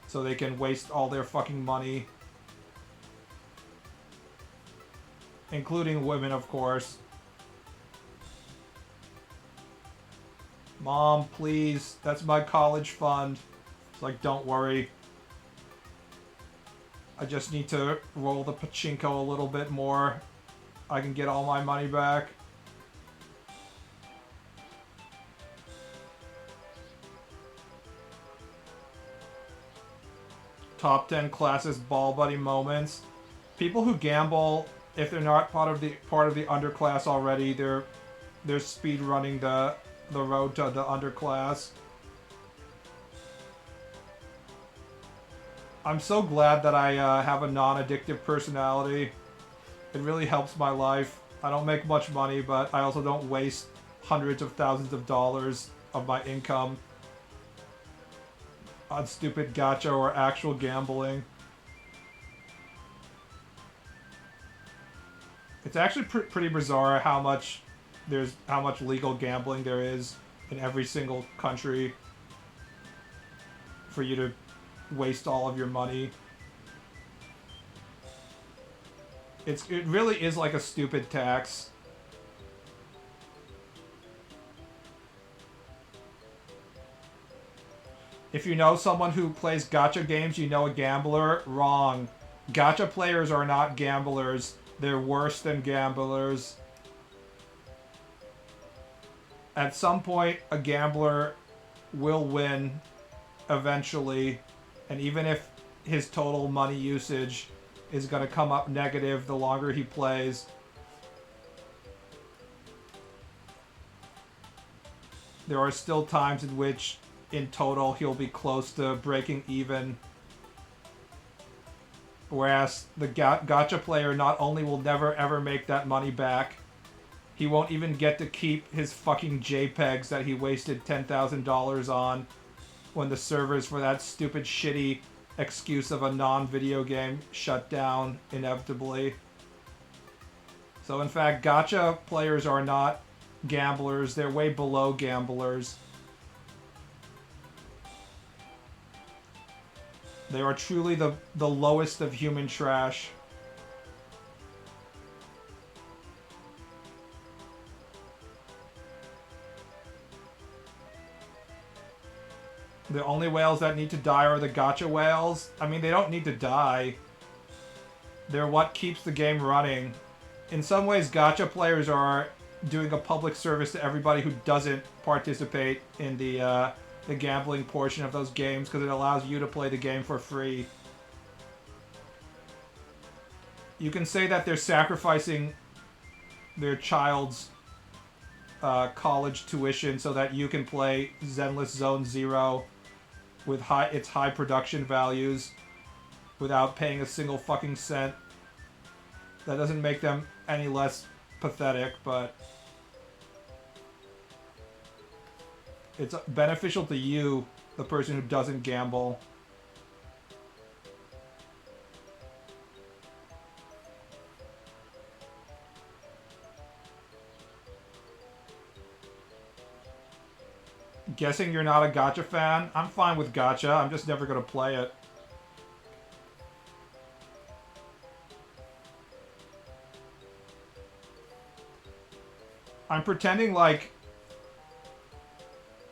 so they can waste all their fucking money. Including women, of course. Mom, please. That's my college fund. It's like, don't worry. I just need to roll the pachinko a little bit more. I can get all my money back. Top 10 classist ball buddy moments. People who gamble, if they're not part of the underclass already, they're speed running the road to the underclass. I'm so glad that I have a non-addictive personality. It really helps my life. I don't make much money, but I also don't waste hundreds of thousands of dollars of my income on stupid gacha or actual gambling. It's actually pretty bizarre how much legal gambling there is in every single country for you to waste all of your money. It really is like a stupid tax. If you know someone who plays gacha games, you know a gambler. Wrong. Gacha players are not gamblers. They're worse than gamblers. At some point, a gambler will win eventually, and even if his total money usage is going to come up negative the longer he plays, there are still times in which in total he'll be close to breaking even. Whereas the gacha player not only will never ever make that money back, he won't even get to keep his fucking JPEGs that he wasted $10,000 on when the servers for that stupid shitty excuse of a non-video game shut down inevitably. So in fact, gacha players are not gamblers, they're way below gamblers. They are truly the lowest of human trash. The only whales that need to die are the gacha whales. I mean, they don't need to die. They're what keeps the game running. In some ways, gacha players are doing a public service to everybody who doesn't participate in the gambling portion of those games, because it allows you to play the game for free. You can say that they're sacrificing their child's college tuition so that you can play Zenless Zone Zero with its high production values without paying a single fucking cent. That doesn't make them any less pathetic, but It's beneficial to you, the person who doesn't gamble. Guessing you're not a gacha fan? I'm fine with gacha, I'm just never gonna play it. I'm pretending like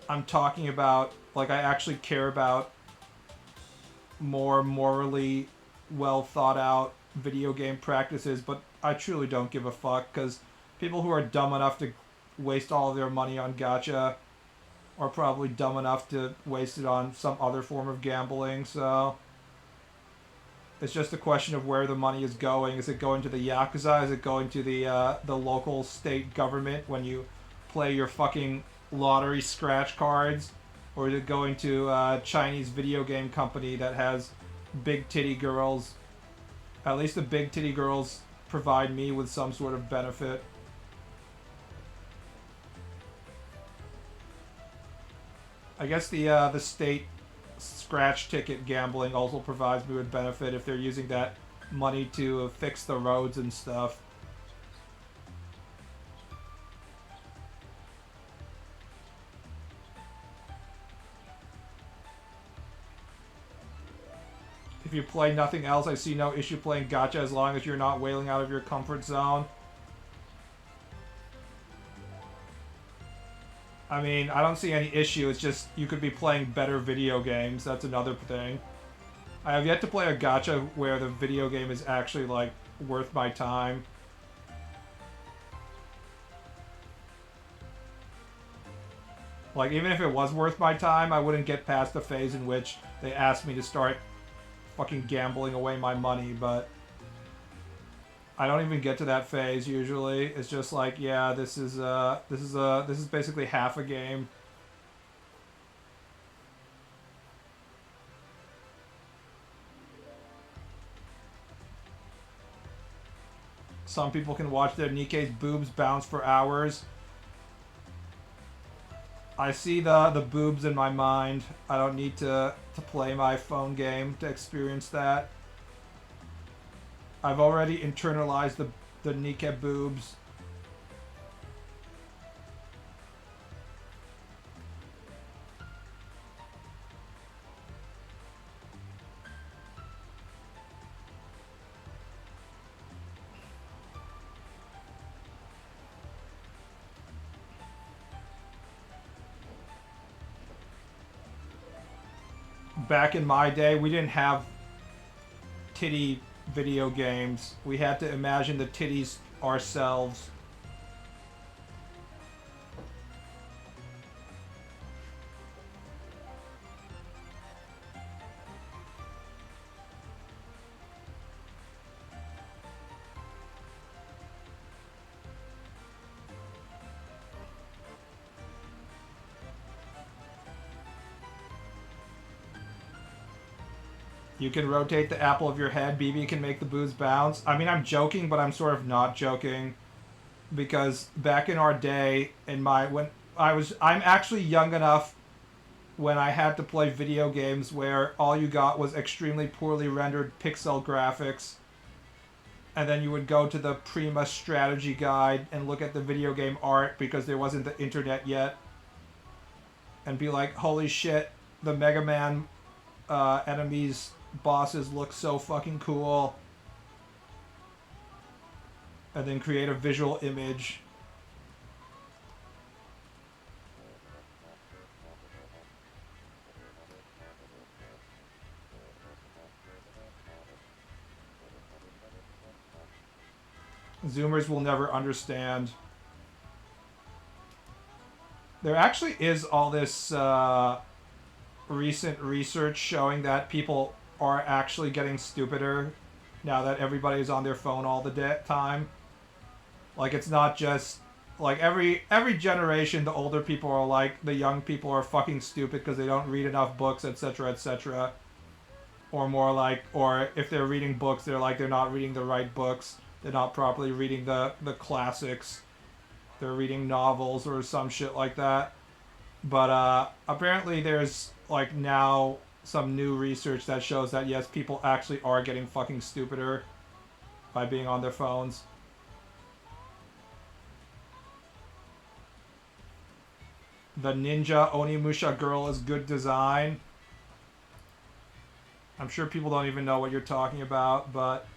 I'm talking about, like I actually care about more morally well thought out video game practices, but I truly don't give a fuck, because people who are dumb enough to waste all of their money on gacha are probably dumb enough to waste it on some other form of gambling, so it's just a question of where the money is going. Is it going to the Yakuza? Is it going to the local state government when you play your fucking lottery scratch cards? Or is it going to a Chinese video game company that has big titty girls? At least the big titty girls provide me with some sort of benefit. I guess the state scratch ticket gambling also provides me with benefit if they're using that money to fix the roads and stuff. If you play nothing else, I see no issue playing gacha as long as you're not wailing out of your comfort zone. I mean, I don't see any issue, it's just you could be playing better video games, that's another thing. I have yet to play a gacha where the video game is actually, like, worth my time. Like, even if it was worth my time, I wouldn't get past the phase in which they asked me to start fucking gambling away my money, but I don't even get to that phase usually. It's just like, yeah, this is basically half a game. Some people can watch their Nikkei's boobs bounce for hours. I see the boobs in my mind. I don't need to play my phone game to experience that. I've already internalized the Nikkei boobs. Back in my day, we didn't have titty video games. We had to imagine the titties ourselves. You can rotate the apple of your head. BB can make the boobs bounce. I mean, I'm joking, but I'm sort of not joking. Because back in our day, I'm actually young enough when I had to play video games where all you got was extremely poorly rendered pixel graphics. And then you would go to the Prima strategy guide and look at the video game art because there wasn't the internet yet. And be like, holy shit, the Mega Man enemies, bosses look so fucking cool. And then create a visual image. Zoomers will never understand. There actually is all this recent research showing that people are actually getting stupider now that everybody's on their phone all the time. Like, it's not just like every generation, the older people are like, the young people are fucking stupid because they don't read enough books, etc., etc. Or more like, or if they're reading books, they're like, they're not reading the right books. They're not properly reading the classics. They're reading novels or some shit like that. But apparently there's like now some new research that shows that yes, people actually are getting fucking stupider by being on their phones. The Ninja Onimusha girl is good design. I'm sure people don't even know what you're talking about, but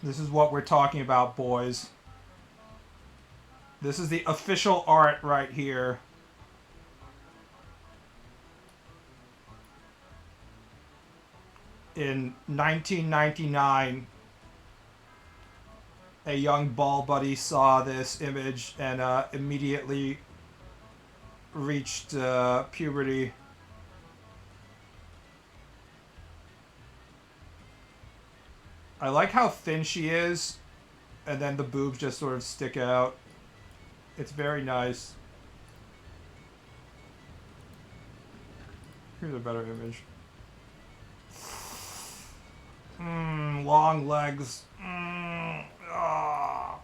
this is what we're talking about, boys. This is the official art right here. In 1999, a young ball buddy saw this image and immediately reached puberty. I like how thin she is, and then the boobs just sort of stick out. It's very nice. Here's a better image. Long legs. Ah.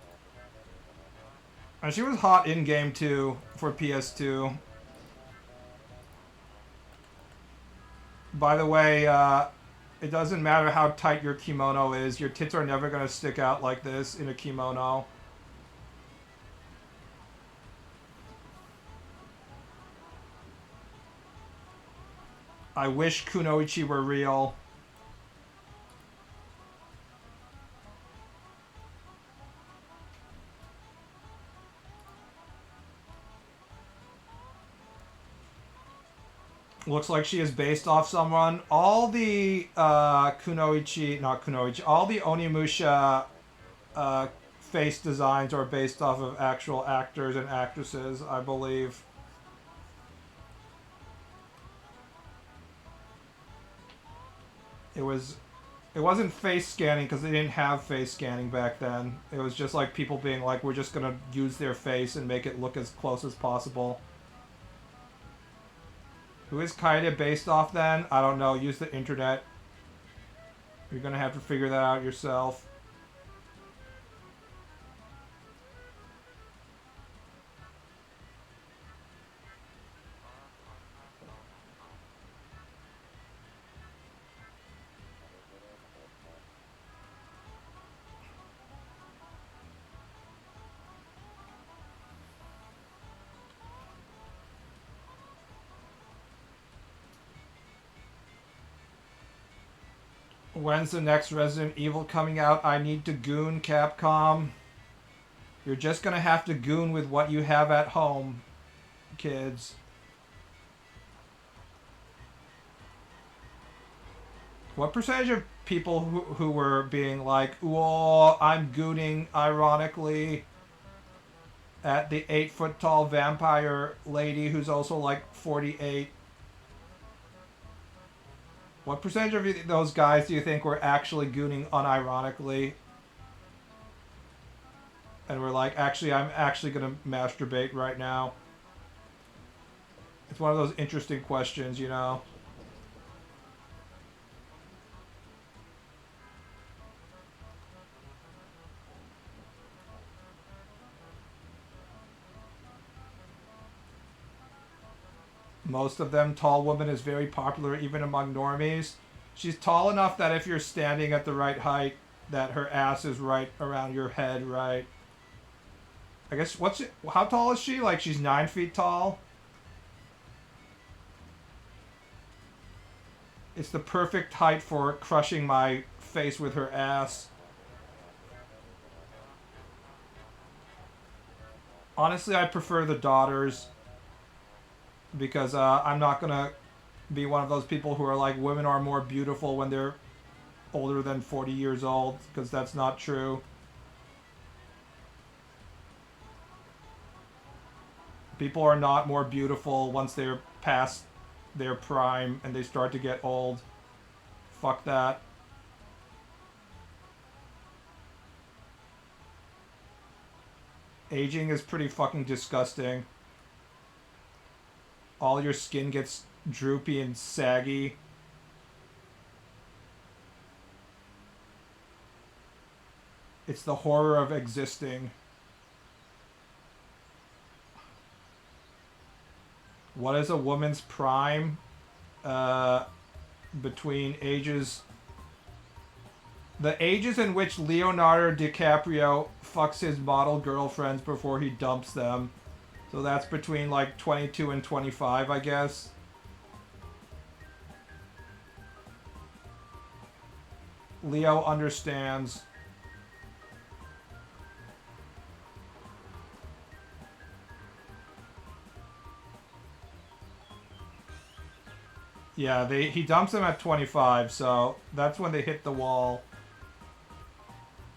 And she was hot in game too for PS2. By the way, it doesn't matter how tight your kimono is. Your tits are never going to stick out like this in a kimono. I wish Kunoichi were real. Looks like she is based off someone. All the Kunoichi, not Kunoichi, all the Onimusha face designs are based off of actual actors and actresses, I believe. It wasn't face scanning because they didn't have face scanning back then. It was just like people being like, we're just gonna use their face and make it look as close as possible. Who is Kaede based off then? I don't know. Use the internet. You're gonna have to figure that out yourself. When's the next Resident Evil coming out? I need to goon, Capcom. You're just gonna have to goon with what you have at home, kids. What percentage of people who were being like, whoa, I'm gooning ironically at the 8-foot tall vampire lady who's also like 48? What percentage of those guys do you think were actually gooning unironically? And we're like, actually, I'm actually going to masturbate right now. It's one of those interesting questions, you know? Most of them, tall woman is very popular even among normies. She's tall enough that if you're standing at the right height, that her ass is right around your head, right? I guess, how tall is she? Like, she's 9 feet tall? It's the perfect height for crushing my face with her ass. Honestly, I prefer the daughters. Because I'm not going to be one of those people who are like, women are more beautiful when they're older than 40 years old. Because that's not true. People are not more beautiful once they're past their prime and they start to get old. Fuck that. Aging is pretty fucking disgusting. All your skin gets droopy and saggy. It's the horror of existing. What is a woman's prime? Between ages... The ages in which Leonardo DiCaprio fucks his model girlfriends before he dumps them. So that's between like 22 and 25, I guess. Leo understands. Yeah, he dumps them at 25, so that's when they hit the wall.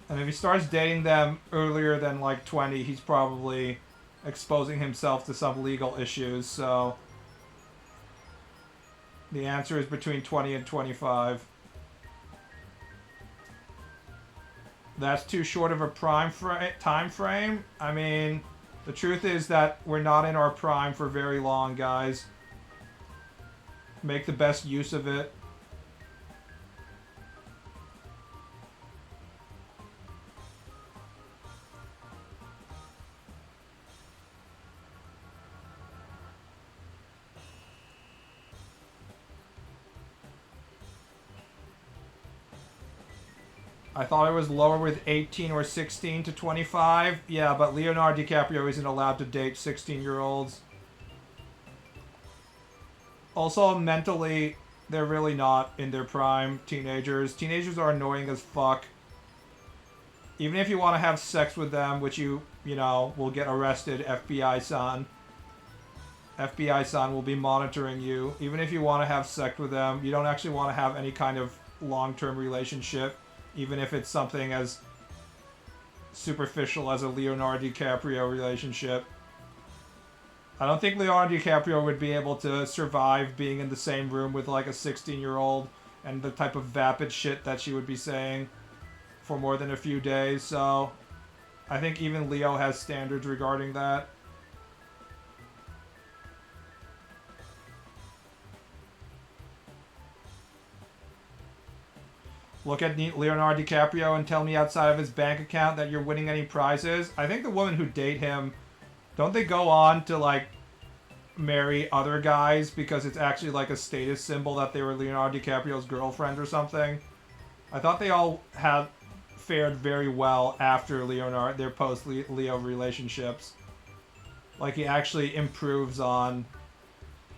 And if he starts dating them earlier than like 20, he's probably exposing himself to some legal issues, so the answer is between 20 and 25. That's too short of a time frame. I mean, the truth is that we're not in our prime for very long, guys. Make the best use of it. I thought it was lower with 18 or 16 to 25. Yeah, but Leonardo DiCaprio isn't allowed to date 16-year-olds. Also, mentally, they're really not in their prime, teenagers. Teenagers are annoying as fuck. Even if you want to have sex with them, which you know, will get arrested, FBI-san. FBI-san will be monitoring you. Even if you want to have sex with them, you don't actually want to have any kind of long-term relationship. Even if it's something as superficial as a Leonardo DiCaprio relationship. I don't think Leonardo DiCaprio would be able to survive being in the same room with like a 16-year-old and the type of vapid shit that she would be saying for more than a few days, so I think even Leo has standards regarding that. Look at Leonardo DiCaprio and tell me outside of his bank account that you're winning any prizes. I think the women who date him, don't they go on to like marry other guys because it's actually like a status symbol that they were Leonardo DiCaprio's girlfriend or something? I thought they all had fared very well after their post-Leo relationships. Like he actually improves on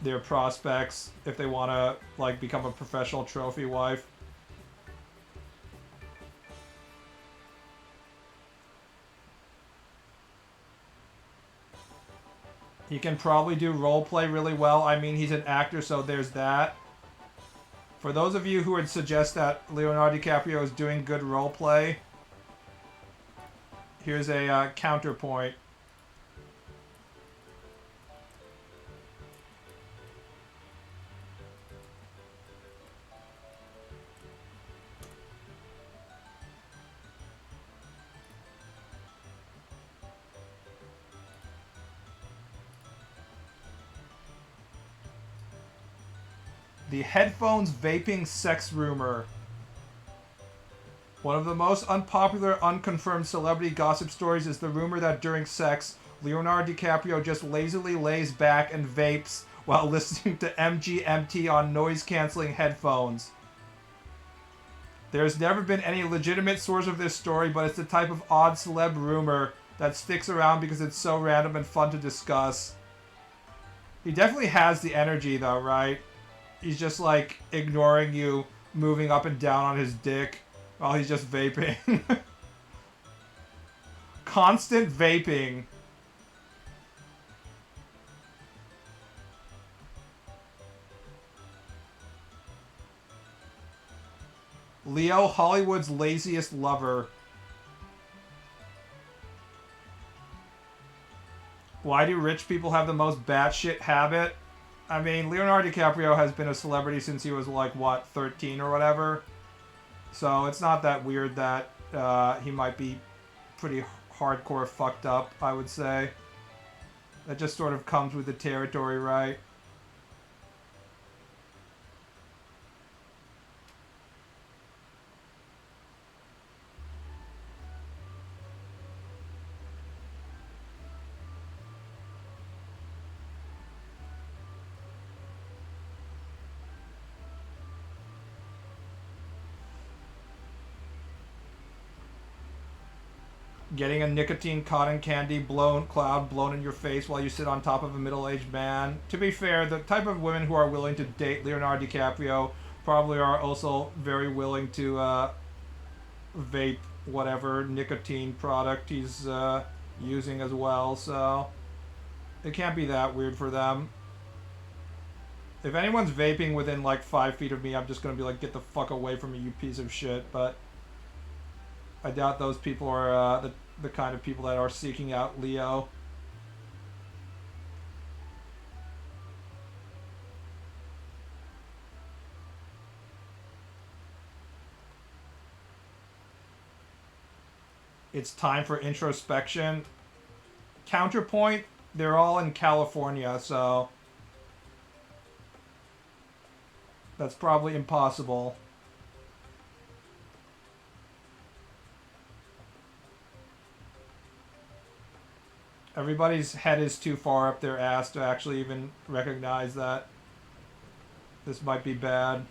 their prospects if they want to like become a professional trophy wife. He can probably do roleplay really well. I mean, he's an actor, so there's that. For those of you who would suggest that Leonardo DiCaprio is doing good roleplay, here's a counterpoint. The headphones vaping sex rumor. One of the most unpopular, unconfirmed celebrity gossip stories is the rumor that during sex, Leonardo DiCaprio just lazily lays back and vapes while listening to MGMT on noise-canceling headphones. There's never been any legitimate source of this story, but it's the type of odd celeb rumor that sticks around because it's so random and fun to discuss. He definitely has the energy though, right? He's just like ignoring you, moving up and down on his dick while he's just vaping. Constant vaping. Leo, Hollywood's laziest lover. Why do rich people have the most batshit habit? I mean, Leonardo DiCaprio has been a celebrity since he was like, what, 13 or whatever? So it's not that weird that he might be pretty hardcore fucked up, I would say. That just sort of comes with the territory, right? Getting a nicotine cotton candy cloud blown in your face while you sit on top of a middle-aged man. To be fair, the type of women who are willing to date Leonardo DiCaprio probably are also very willing to vape whatever nicotine product he's using as well, so it can't be that weird for them. If anyone's vaping within like 5 feet of me, I'm just gonna be like, get the fuck away from me, you piece of shit. But I doubt those people are the kind of people that are seeking out Leo. It's time for introspection. Counterpoint, they're all in California, so that's probably impossible. Everybody's head is too far up their ass to actually even recognize that this might be bad.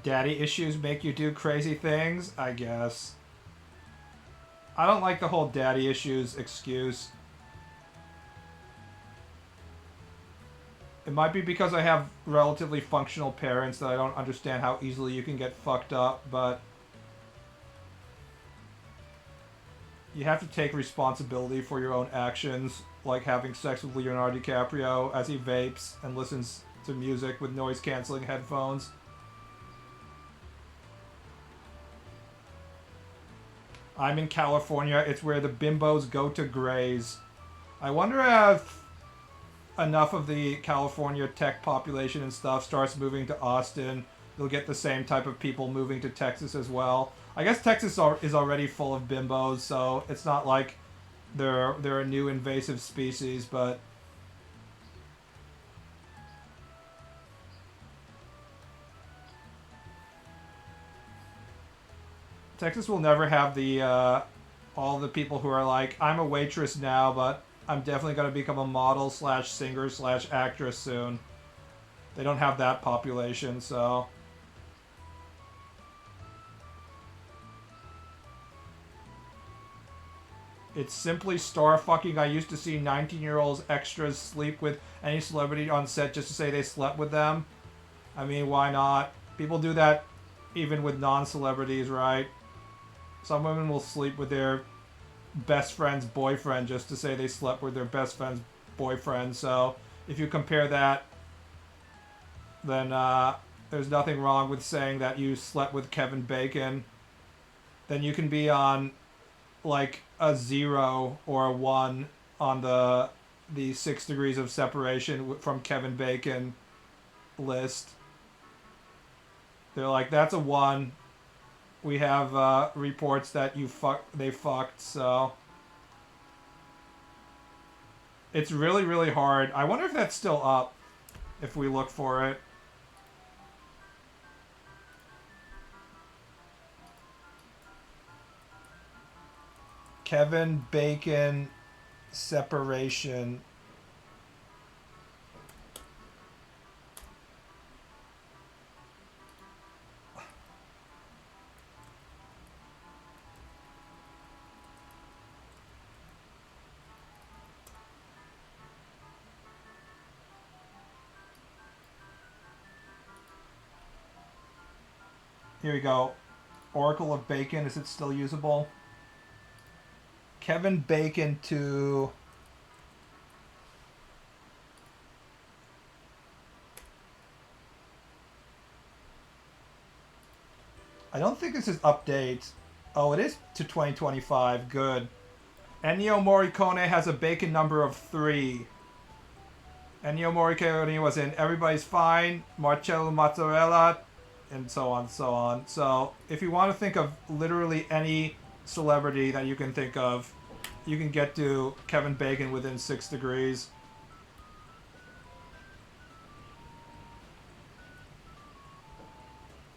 Daddy issues make you do crazy things? I guess. I don't like the whole daddy issues excuse. It might be because I have relatively functional parents that I don't understand how easily you can get fucked up, but you have to take responsibility for your own actions, like having sex with Leonardo DiCaprio as he vapes and listens to music with noise-canceling headphones. I'm in California. It's where the bimbos go to graze. I wonder if enough of the California tech population and stuff starts moving to Austin, you'll get the same type of people moving to Texas as well. I guess Texas is already full of bimbos, so it's not like they're a new invasive species, but Texas will never have the all the people who are like, I'm a waitress now, but I'm definitely going to become a model slash singer slash actress soon. They don't have that population, so it's simply star fucking. I used to see 19-year-olds extras sleep with any celebrity on set just to say they slept with them. I mean, why not? People do that even with non-celebrities, right? Some women will sleep with their best friend's boyfriend just to say they slept with their best friend's boyfriend. So if you compare that, then there's nothing wrong with saying that you slept with Kevin Bacon. Then you can be on like a 0 or a 1 on the 6 degrees of separation from Kevin Bacon list. They're like, that's a 1. We have reports that they fucked, so it's really, really hard. I wonder if that's still up, if we look for it. Kevin Bacon separation. Here we go. Oracle of Bacon, is it still usable? Kevin Bacon to I don't think this is update. Oh, it is to 2025. Good. Ennio Morricone has a bacon number of 3. Ennio Morricone was in Everybody's Fine, Marcello Mozzarella, and so on, so on. So, if you want to think of literally any celebrity that you can think of, you can get to Kevin Bacon within 6 degrees.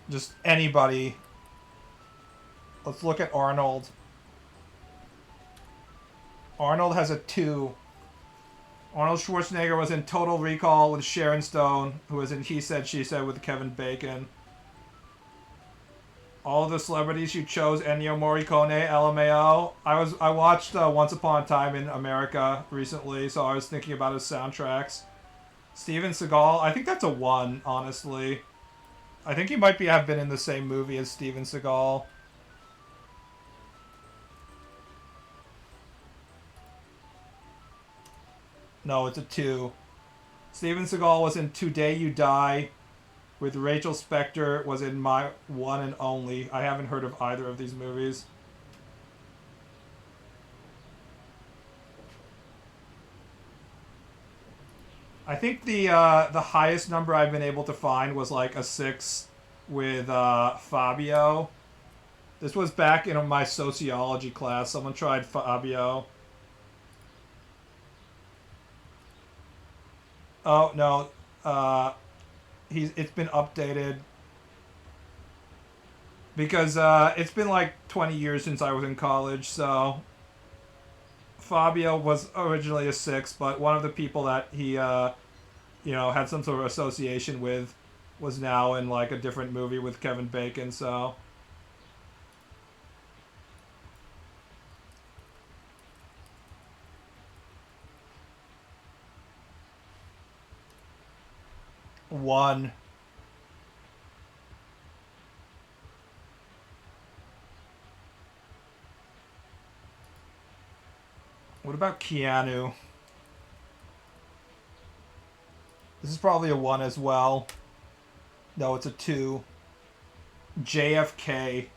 Just anybody. Let's look at Arnold. Arnold has a 2. Arnold Schwarzenegger was in Total Recall with Sharon Stone, who was in He Said, She Said with Kevin Bacon. All of the celebrities you chose, Ennio Morricone, LMAO. I watched Once Upon a Time in America recently, so I was thinking about his soundtracks. Steven Seagal, I think that's a 1, honestly. I think he might have been in the same movie as Steven Seagal. No, it's a 2. Steven Seagal was in Today You Die with Rachel Spector, was in My One and Only. I haven't heard of either of these movies. I think the highest number I've been able to find was like a 6 with Fabio. This was back in my sociology class. Someone tried Fabio. Oh no, it's been updated because it's been like 20 years since I was in college. So Fabio was originally a 6, but one of the people that he had some sort of association with was now in like a different movie with Kevin Bacon. So one. What about Keanu? This is probably a 1 as well. No, it's a 2. JFK.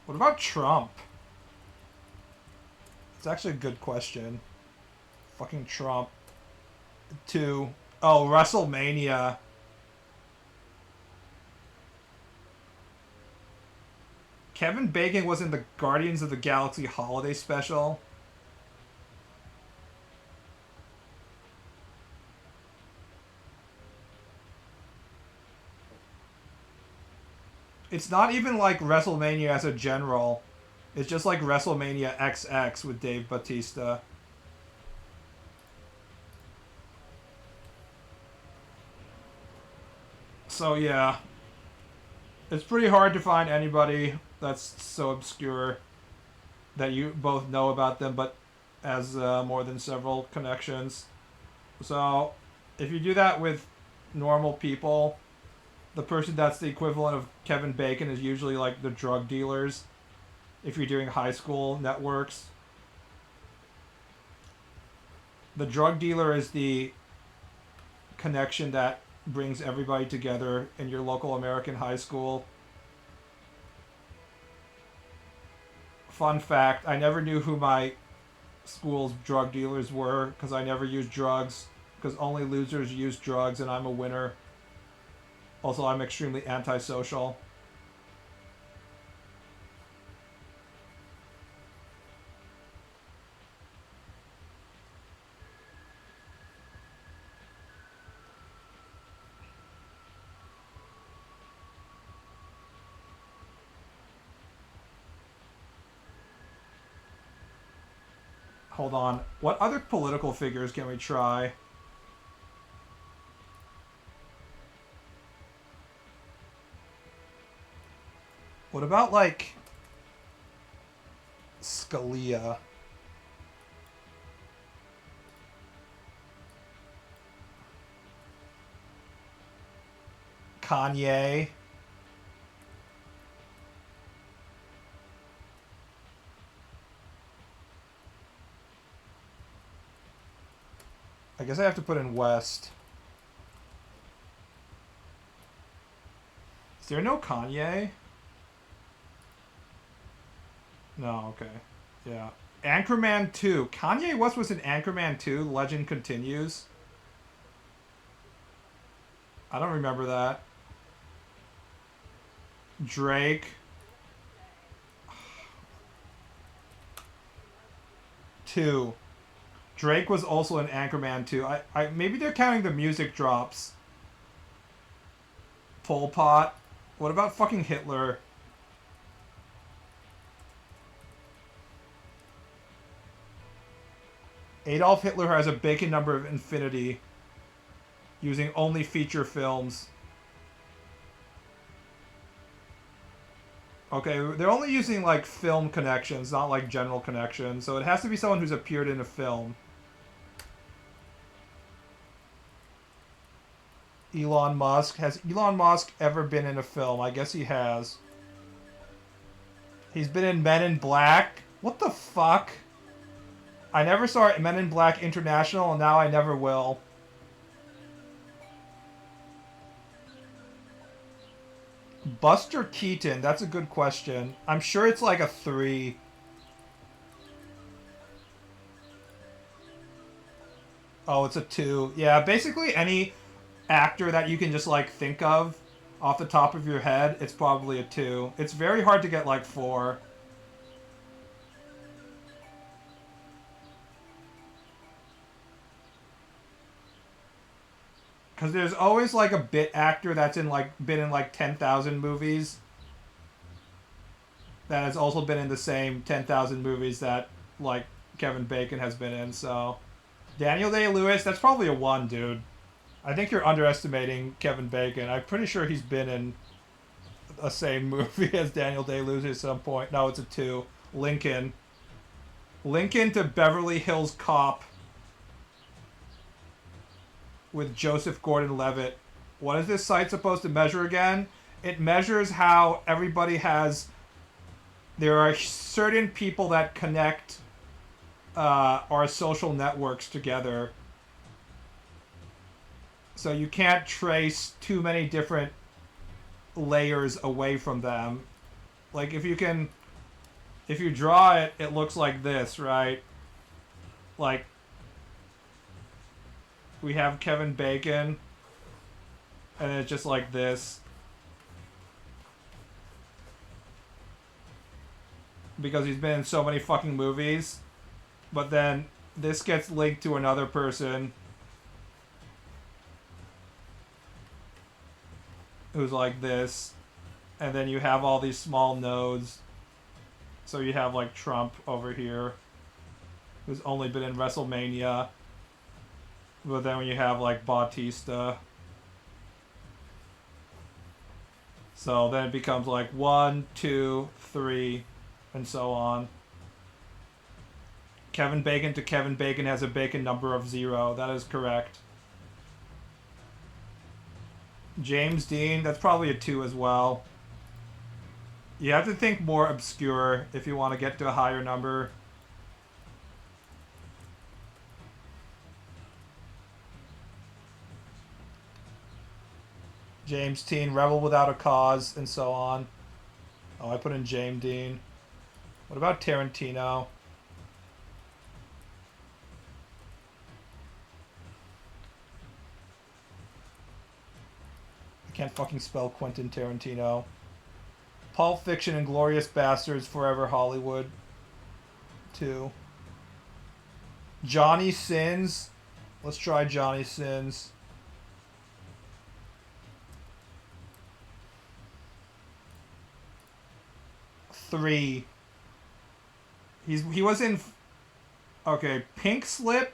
What about Trump? It's actually a good question. Fucking Trump. 2. Oh, WrestleMania. Kevin Bacon was in the Guardians of the Galaxy holiday special. It's not even like WrestleMania as a general. It's just like WrestleMania XX with Dave Bautista. So yeah, it's pretty hard to find anybody that's so obscure that you both know about them, but has more than several connections. So if you do that with normal people, the person that's the equivalent of Kevin Bacon is usually like the drug dealers. If you're doing high school networks, the drug dealer is the connection that brings everybody together in your local American high school. Fun fact, I never knew who my school's drug dealers were because I never used drugs, because only losers use drugs and I'm a winner. Also, I'm extremely antisocial. Hold on. What other political figures can we try? What about, like, Scalia? Kanye? I guess I have to put in West. Is there no Kanye? No, okay. Yeah. Anchorman 2. Kanye West was in Anchorman 2. Legend continues. I don't remember that. Drake. 2. Drake was also in Anchorman 2. Maybe they're counting the music drops. Pol Pot. What about fucking Hitler? Adolf Hitler has a Bacon number of infinity, using only feature films. Okay, they're only using like film connections, not like general connections. So it has to be someone who's appeared in a film. Elon Musk. Has Elon Musk ever been in a film? I guess he has. He's been in Men in Black. What the fuck? I never saw Men in Black International, and now I never will. Buster Keaton, that's a good question. I'm sure it's like a 3. Oh, it's a 2. Yeah, basically any actor that you can just like think of off the top of your head, it's probably a 2. It's very hard to get like 4. Because there's always like a bit actor that's been in like 10,000 movies that has also been in the same 10,000 movies that like Kevin Bacon has been in. So Daniel Day-Lewis, that's probably a 1, dude. I think you're underestimating Kevin Bacon. I'm pretty sure he's been in the same movie as Daniel Day-Lewis at some point. No, it's a 2. Lincoln. Lincoln to Beverly Hills Cop with Joseph Gordon-Levitt. What is this site supposed to measure again? It measures how everybody has... There are certain people that connect our social networks together. So you can't trace too many different layers away from them. Like if you draw it, it looks like this, right? Like we have Kevin Bacon, and it's just like this. Because he's been in so many fucking movies. But then this gets linked to another person who's like this. And then you have all these small nodes. So you have like Trump over here, who's only been in WrestleMania. But then when you have like Bautista. So then it becomes like 1, 2, 3, and so on. Kevin Bacon to Kevin Bacon has a Bacon number of 0. That is correct. James Dean, that's probably a 2 as well. You have to think more obscure if you want to get to a higher number. James Dean, Rebel Without a Cause, and so on. Oh, I put in James Dean. What about Tarantino? I can't fucking spell Quentin Tarantino. Pulp Fiction and Glorious Bastards, Forever Hollywood. 2. Johnny Sins. Let's try Johnny Sins. 3. He was in... Okay, Pink Slip,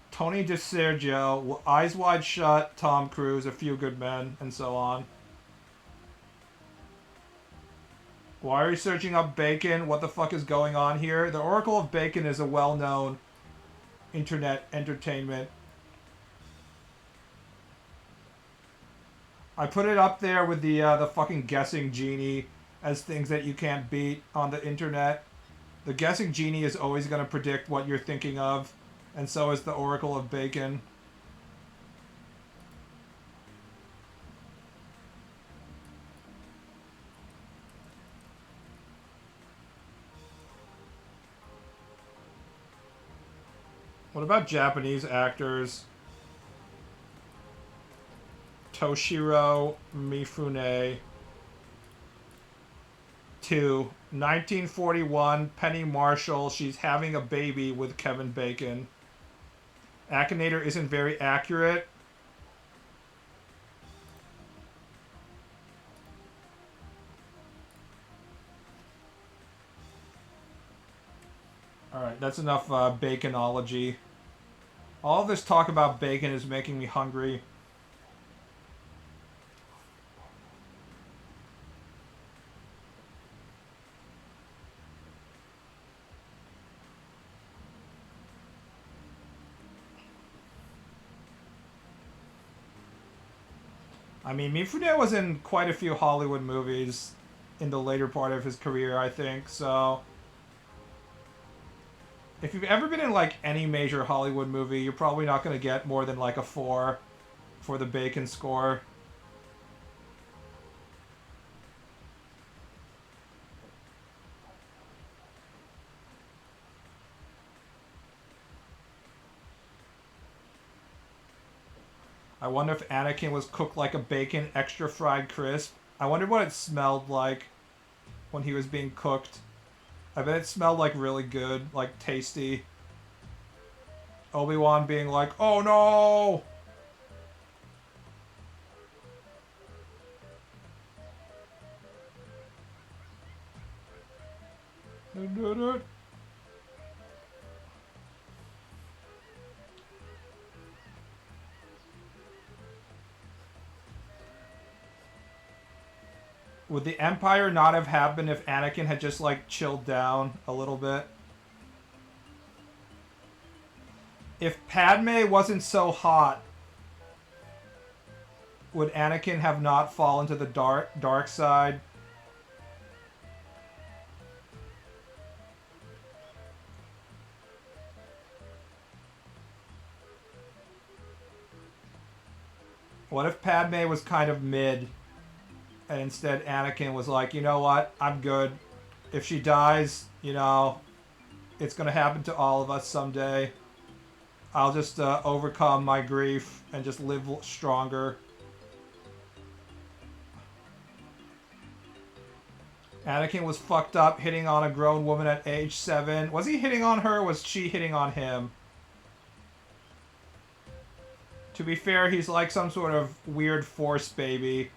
Tony DiSergio, Eyes Wide Shut, Tom Cruise, A Few Good Men, and so on. Why are you searching up Bacon? What the fuck is going on here? The Oracle of Bacon is a well-known internet entertainment. I put it up there with the fucking Guessing Genie as things that you can't beat on the internet. The Guessing Genie is always going to predict what you're thinking of, and so is the Oracle of Bacon. What about Japanese actors? Toshiro Mifune. 2. 1941, Penny Marshall. She's having a baby with Kevin Bacon. Akinator isn't very accurate. Alright, that's enough baconology. All this talk about bacon is making me hungry. I mean, Mifune was in quite a few Hollywood movies in the later part of his career, I think, so... If you've ever been in, like, any major Hollywood movie, you're probably not going to get more than, like, a 4 for the Bacon score. I wonder if Anakin was cooked like a bacon extra fried crisp. I wonder what it smelled like when he was being cooked. I bet it smelled like really good, like tasty. Obi-Wan being like, "Oh no!" Would the Empire not have happened if Anakin had just like chilled down a little bit? If Padme wasn't so hot, would Anakin have not fallen to the dark side? What if Padme was kind of mid, and instead Anakin was like, you know what, I'm good. If she dies, you know, it's gonna happen to all of us someday. I'll just overcome my grief and just live stronger. Anakin was fucked up hitting on a grown woman at age 7. Was he hitting on her or was she hitting on him? To be fair, he's like some sort of weird force baby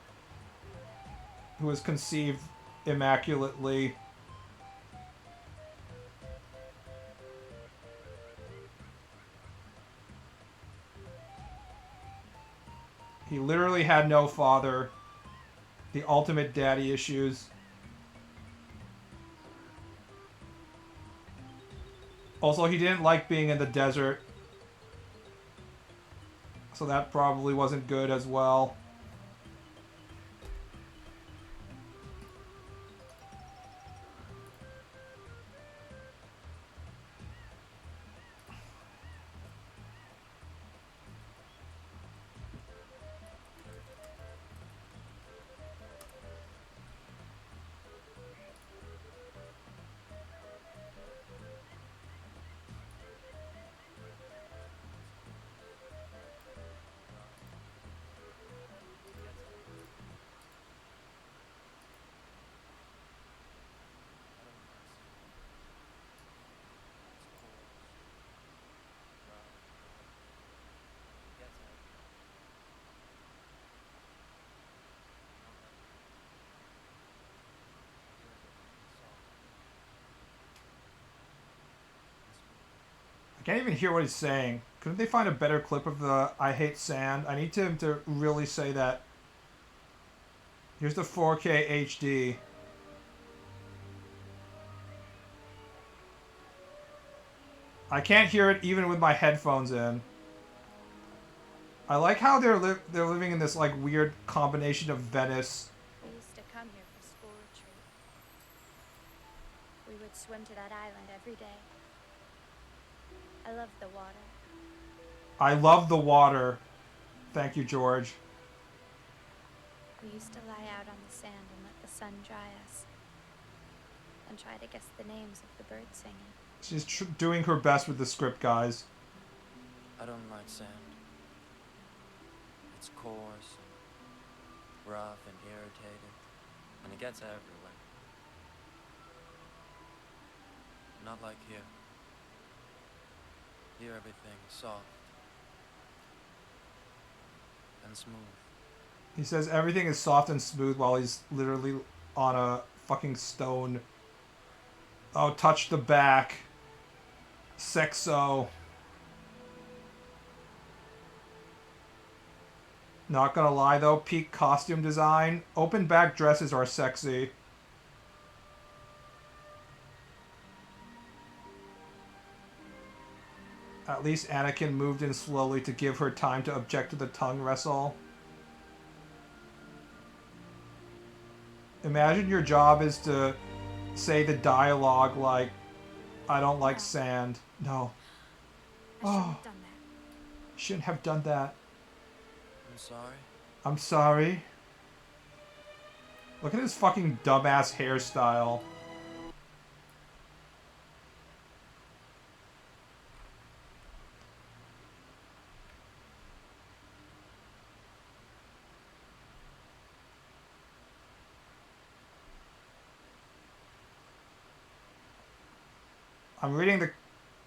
who was conceived immaculately. He literally had no father. The ultimate daddy issues. Also, he didn't like being in the desert. So that probably wasn't good as well. I can't even hear what he's saying. Couldn't they find a better clip of the I hate sand? I need him to really say that. Here's the 4K HD. I can't hear it even with my headphones in. I like how they're living in this like weird combination of Venice. We used to come here for school retreat. We would swim to that island every day. I love the water. I love the water. Thank you, George. We used to lie out on the sand and let the sun dry us. And try to guess the names of the birds singing. She's doing her best with the script, guys. I don't like sand. It's coarse and rough and irritating, and it gets everywhere. Not like here. Here everything is soft and smooth. He says everything is soft and smooth while he's literally on a fucking stone. Oh, touch the back. Sexo. Not gonna lie though, peak costume design. Open back dresses are sexy. At least Anakin moved in slowly to give her time to object to the tongue wrestle. Imagine your job is to say the dialogue like, I don't like sand. No. I shouldn't have done that. Shouldn't have done that. I'm sorry. I'm sorry. Look at his fucking dumbass hairstyle. I'm reading the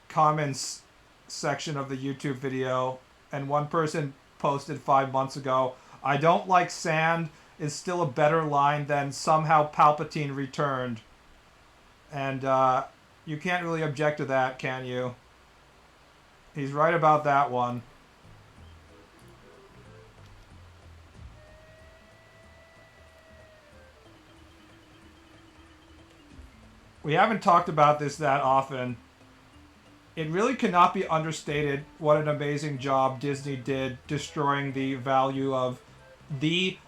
comments section of the YouTube video, and one person posted 5 months ago, I don't like sand is still a better line than somehow Palpatine returned. And you can't really object to that, can you? He's right about that one. We haven't talked about this that often. It really cannot be understated what an amazing job Disney did destroying the value of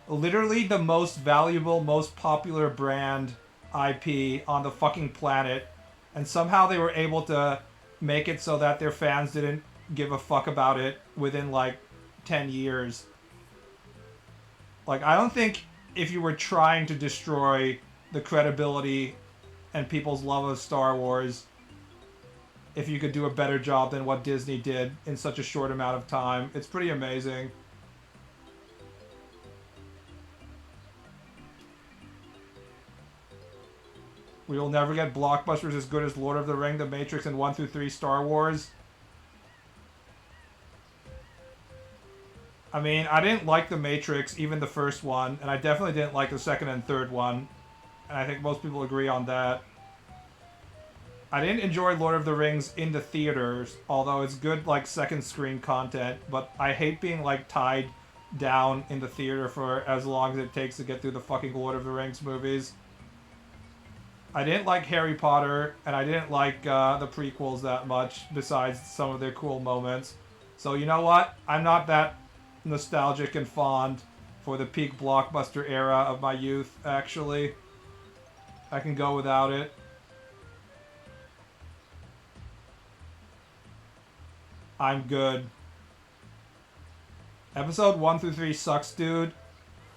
literally the most valuable, most popular brand IP on the fucking planet. And somehow they were able to make it so that their fans didn't give a fuck about it within like 10 years. Like, I don't think if you were trying to destroy the credibility and people's love of Star Wars, if you could do a better job than what Disney did in such a short amount of time. It's pretty amazing. We will never get blockbusters as good as Lord of the Ring, The Matrix, and 1 through 3 Star Wars. I mean, I didn't like The Matrix, even the first one, and I definitely didn't like the second and third one. And I think most people agree on that. I didn't enjoy Lord of the Rings in the theaters, although it's good, like, second screen content, but I hate being, like, tied down in the theater for as long as it takes to get through the fucking Lord of the Rings movies. I didn't like Harry Potter, and I didn't like the prequels that much, besides some of their cool moments. So you know what? I'm not that nostalgic and fond for the peak blockbuster era of my youth, actually. I can go without it. I'm good. Episode 1 through 3 sucks, dude.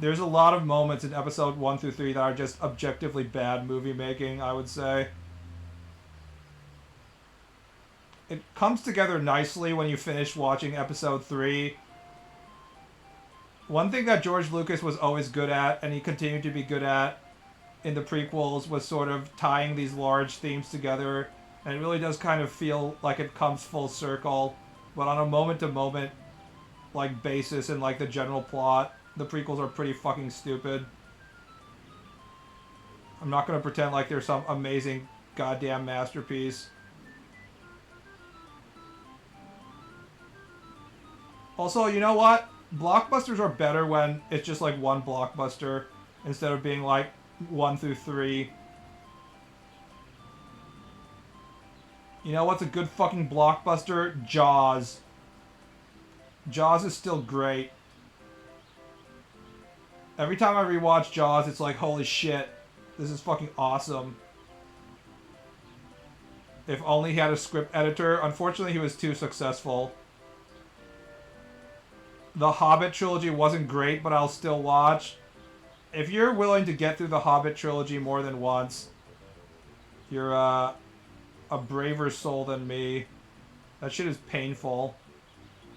There's a lot of moments in episode 1 through 3 that are just objectively bad movie making, I would say. It comes together nicely when you finish watching episode 3. One thing that George Lucas was always good at, and he continued to be good at in the prequels, was sort of tying these large themes together. And it really does kind of feel like it comes full circle. But on a moment-to-moment like basis and like the general plot, the prequels are pretty fucking stupid. I'm not gonna pretend like they're some amazing goddamn masterpiece. Also, you know what? Blockbusters are better when it's just like one blockbuster instead of being like 1 through 3. You know what's a good fucking blockbuster? Jaws. Jaws is still great. Every time I rewatch Jaws, it's like, holy shit, this is fucking awesome. If only he had a script editor. Unfortunately, he was too successful. The Hobbit trilogy wasn't great, but I'll still watch. If you're willing to get through the Hobbit trilogy more than once, you're a braver soul than me. That shit is painful.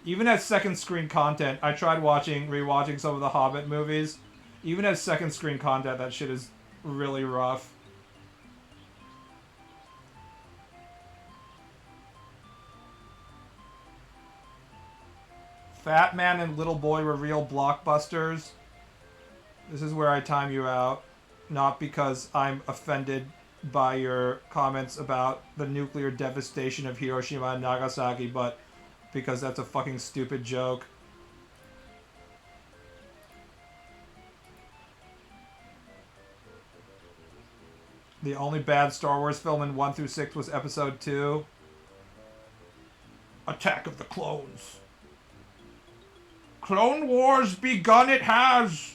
Even as second screen content, I tried rewatching some of the Hobbit movies. Even as second screen content, that shit is really rough. Fat Man and Little Boy were real blockbusters. This is where I time you out. Not because I'm offended by your comments about the nuclear devastation of Hiroshima and Nagasaki, but because that's a fucking stupid joke. The only bad Star Wars film in 1 through 6 was Episode 2. Attack of the Clones. Clone Wars begun it has!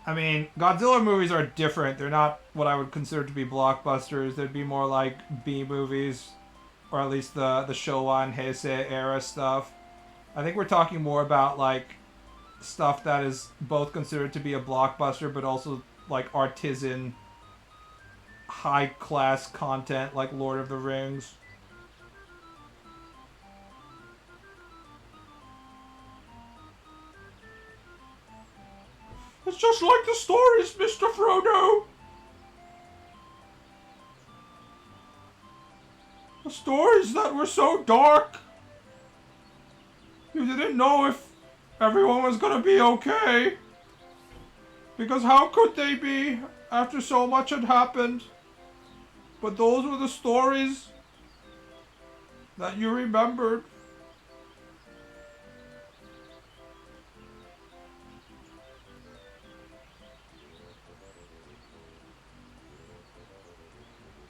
I mean, Godzilla movies are different. They're not what I would consider to be blockbusters. They'd be more like B movies, or at least the Showa and Heisei era stuff. I think we're talking more about like stuff that is both considered to be a blockbuster, but also like artisan, high class content, like Lord of the Rings. It's just like the stories, Mr. Frodo. The stories that were so dark. You didn't know if everyone was gonna be okay. Because how could they be after so much had happened? But those were the stories that you remembered.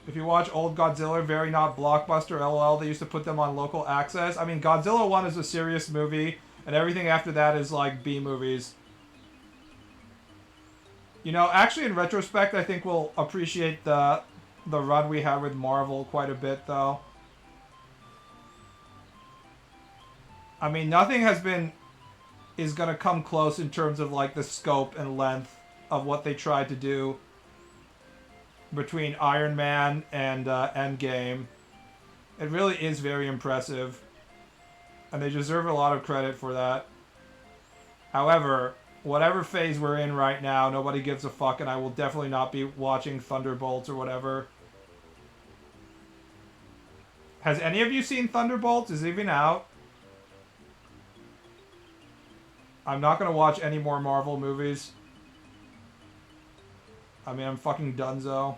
If you watch old Godzilla, very not blockbuster, LOL, they used to put them on local access. I mean, Godzilla 1 is a serious movie, and everything after that is like B movies. You know, actually in retrospect, I think we'll appreciate the run we had with Marvel quite a bit, though. I mean, nothing is gonna come close in terms of like the scope and length of what they tried to do between Iron Man and Endgame. It really is very impressive, and they deserve a lot of credit for that. However, whatever phase we're in right now, nobody gives a fuck, and I will definitely not be watching Thunderbolts or whatever. Has any of you seen Thunderbolts? Is it even out? I'm not gonna watch any more Marvel movies. I mean, I'm fucking donezo.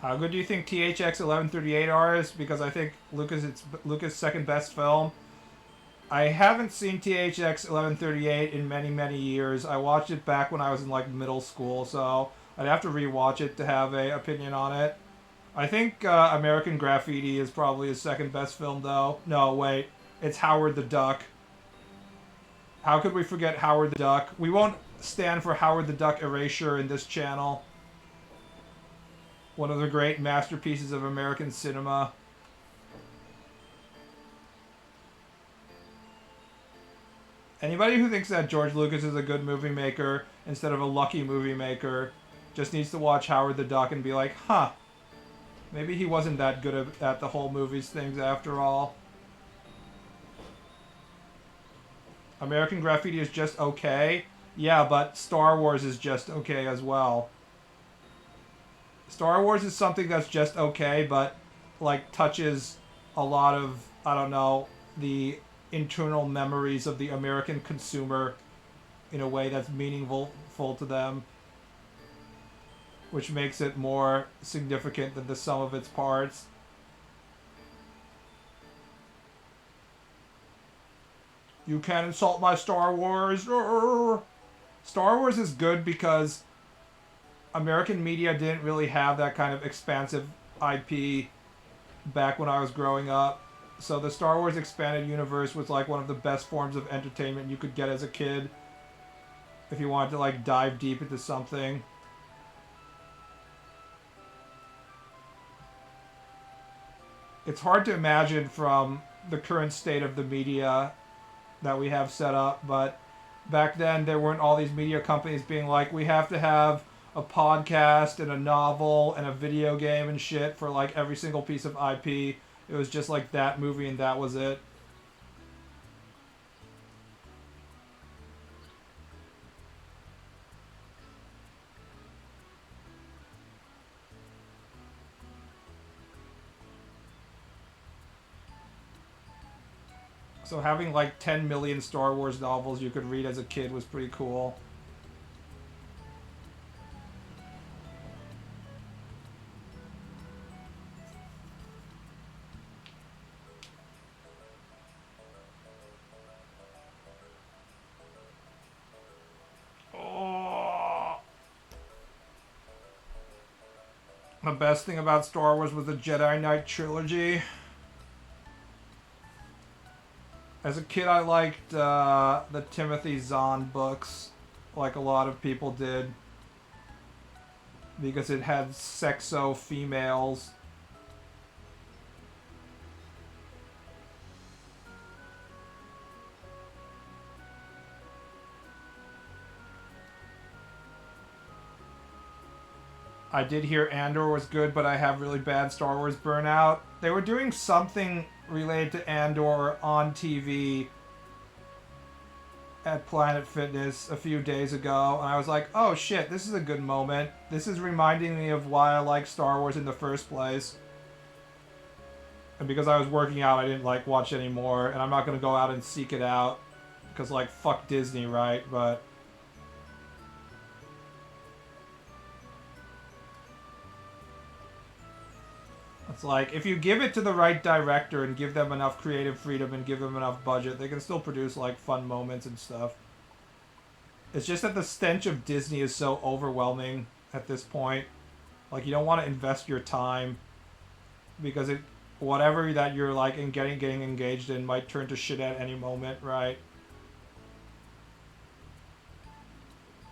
How good do you think THX 1138 are? Is because I think it's Lucas' second best film. I haven't seen THX 1138 in many, many years. I watched it back when I was in like middle school, so I'd have to rewatch it to have a opinion on it. I think American Graffiti is probably his second best film, though. No, wait. It's Howard the Duck. How could we forget Howard the Duck? We won't stand for Howard the Duck erasure in this channel. One of the great masterpieces of American cinema. Anybody who thinks that George Lucas is a good movie maker instead of a lucky movie maker just needs to watch Howard the Duck and be like, huh, maybe he wasn't that good at the whole movies things after all. American Graffiti is just okay. Yeah, but Star Wars is just okay as well. Star Wars is something that's just okay, but like touches a lot of, I don't know, the internal memories of the American consumer in a way that's meaningful to them, which makes it more significant than the sum of its parts. You can't insult my Star Wars. Star Wars is good because American media didn't really have that kind of expansive IP back when I was growing up. So the Star Wars expanded universe was like one of the best forms of entertainment you could get as a kid. if you wanted to like dive deep into something. It's hard to imagine from the current state of the media that we have set up, but back then there weren't all these media companies being like, we have to have a podcast and a novel and a video game and shit for like every single piece of IP. It was just like that movie and that was it. So having like 10 million Star Wars novels you could read as a kid was pretty cool. Oh. The best thing about Star Wars was the Jedi Knight trilogy. As a kid, I liked the Timothy Zahn books, like a lot of people did, because it had sexo females. I did hear Andor was good, but I have really bad Star Wars burnout. They were doing something related to Andor on TV at Planet Fitness a few days ago, and I was like, oh shit, this is a good moment. This is reminding me of why I like Star Wars in the first place. And because I was working out, I didn't like watch anymore, and I'm not gonna go out and seek it out, because like, fuck Disney, right? But it's like, if you give it to the right director and give them enough creative freedom and give them enough budget, they can still produce, like, fun moments and stuff. It's just that the stench of Disney is so overwhelming at this point. Like, you don't want to invest your time because whatever that you're, like, getting engaged in might turn to shit at any moment, right?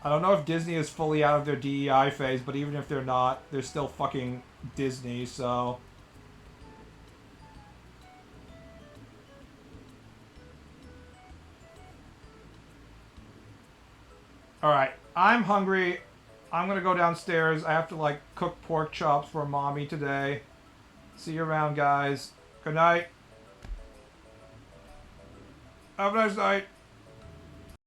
I don't know if Disney is fully out of their DEI phase, but even if they're not, they're still fucking Disney, so... Alright, I'm hungry. I'm gonna go downstairs. I have to, like, cook pork chops for mommy today. See you around, guys. Good night. Have a nice night.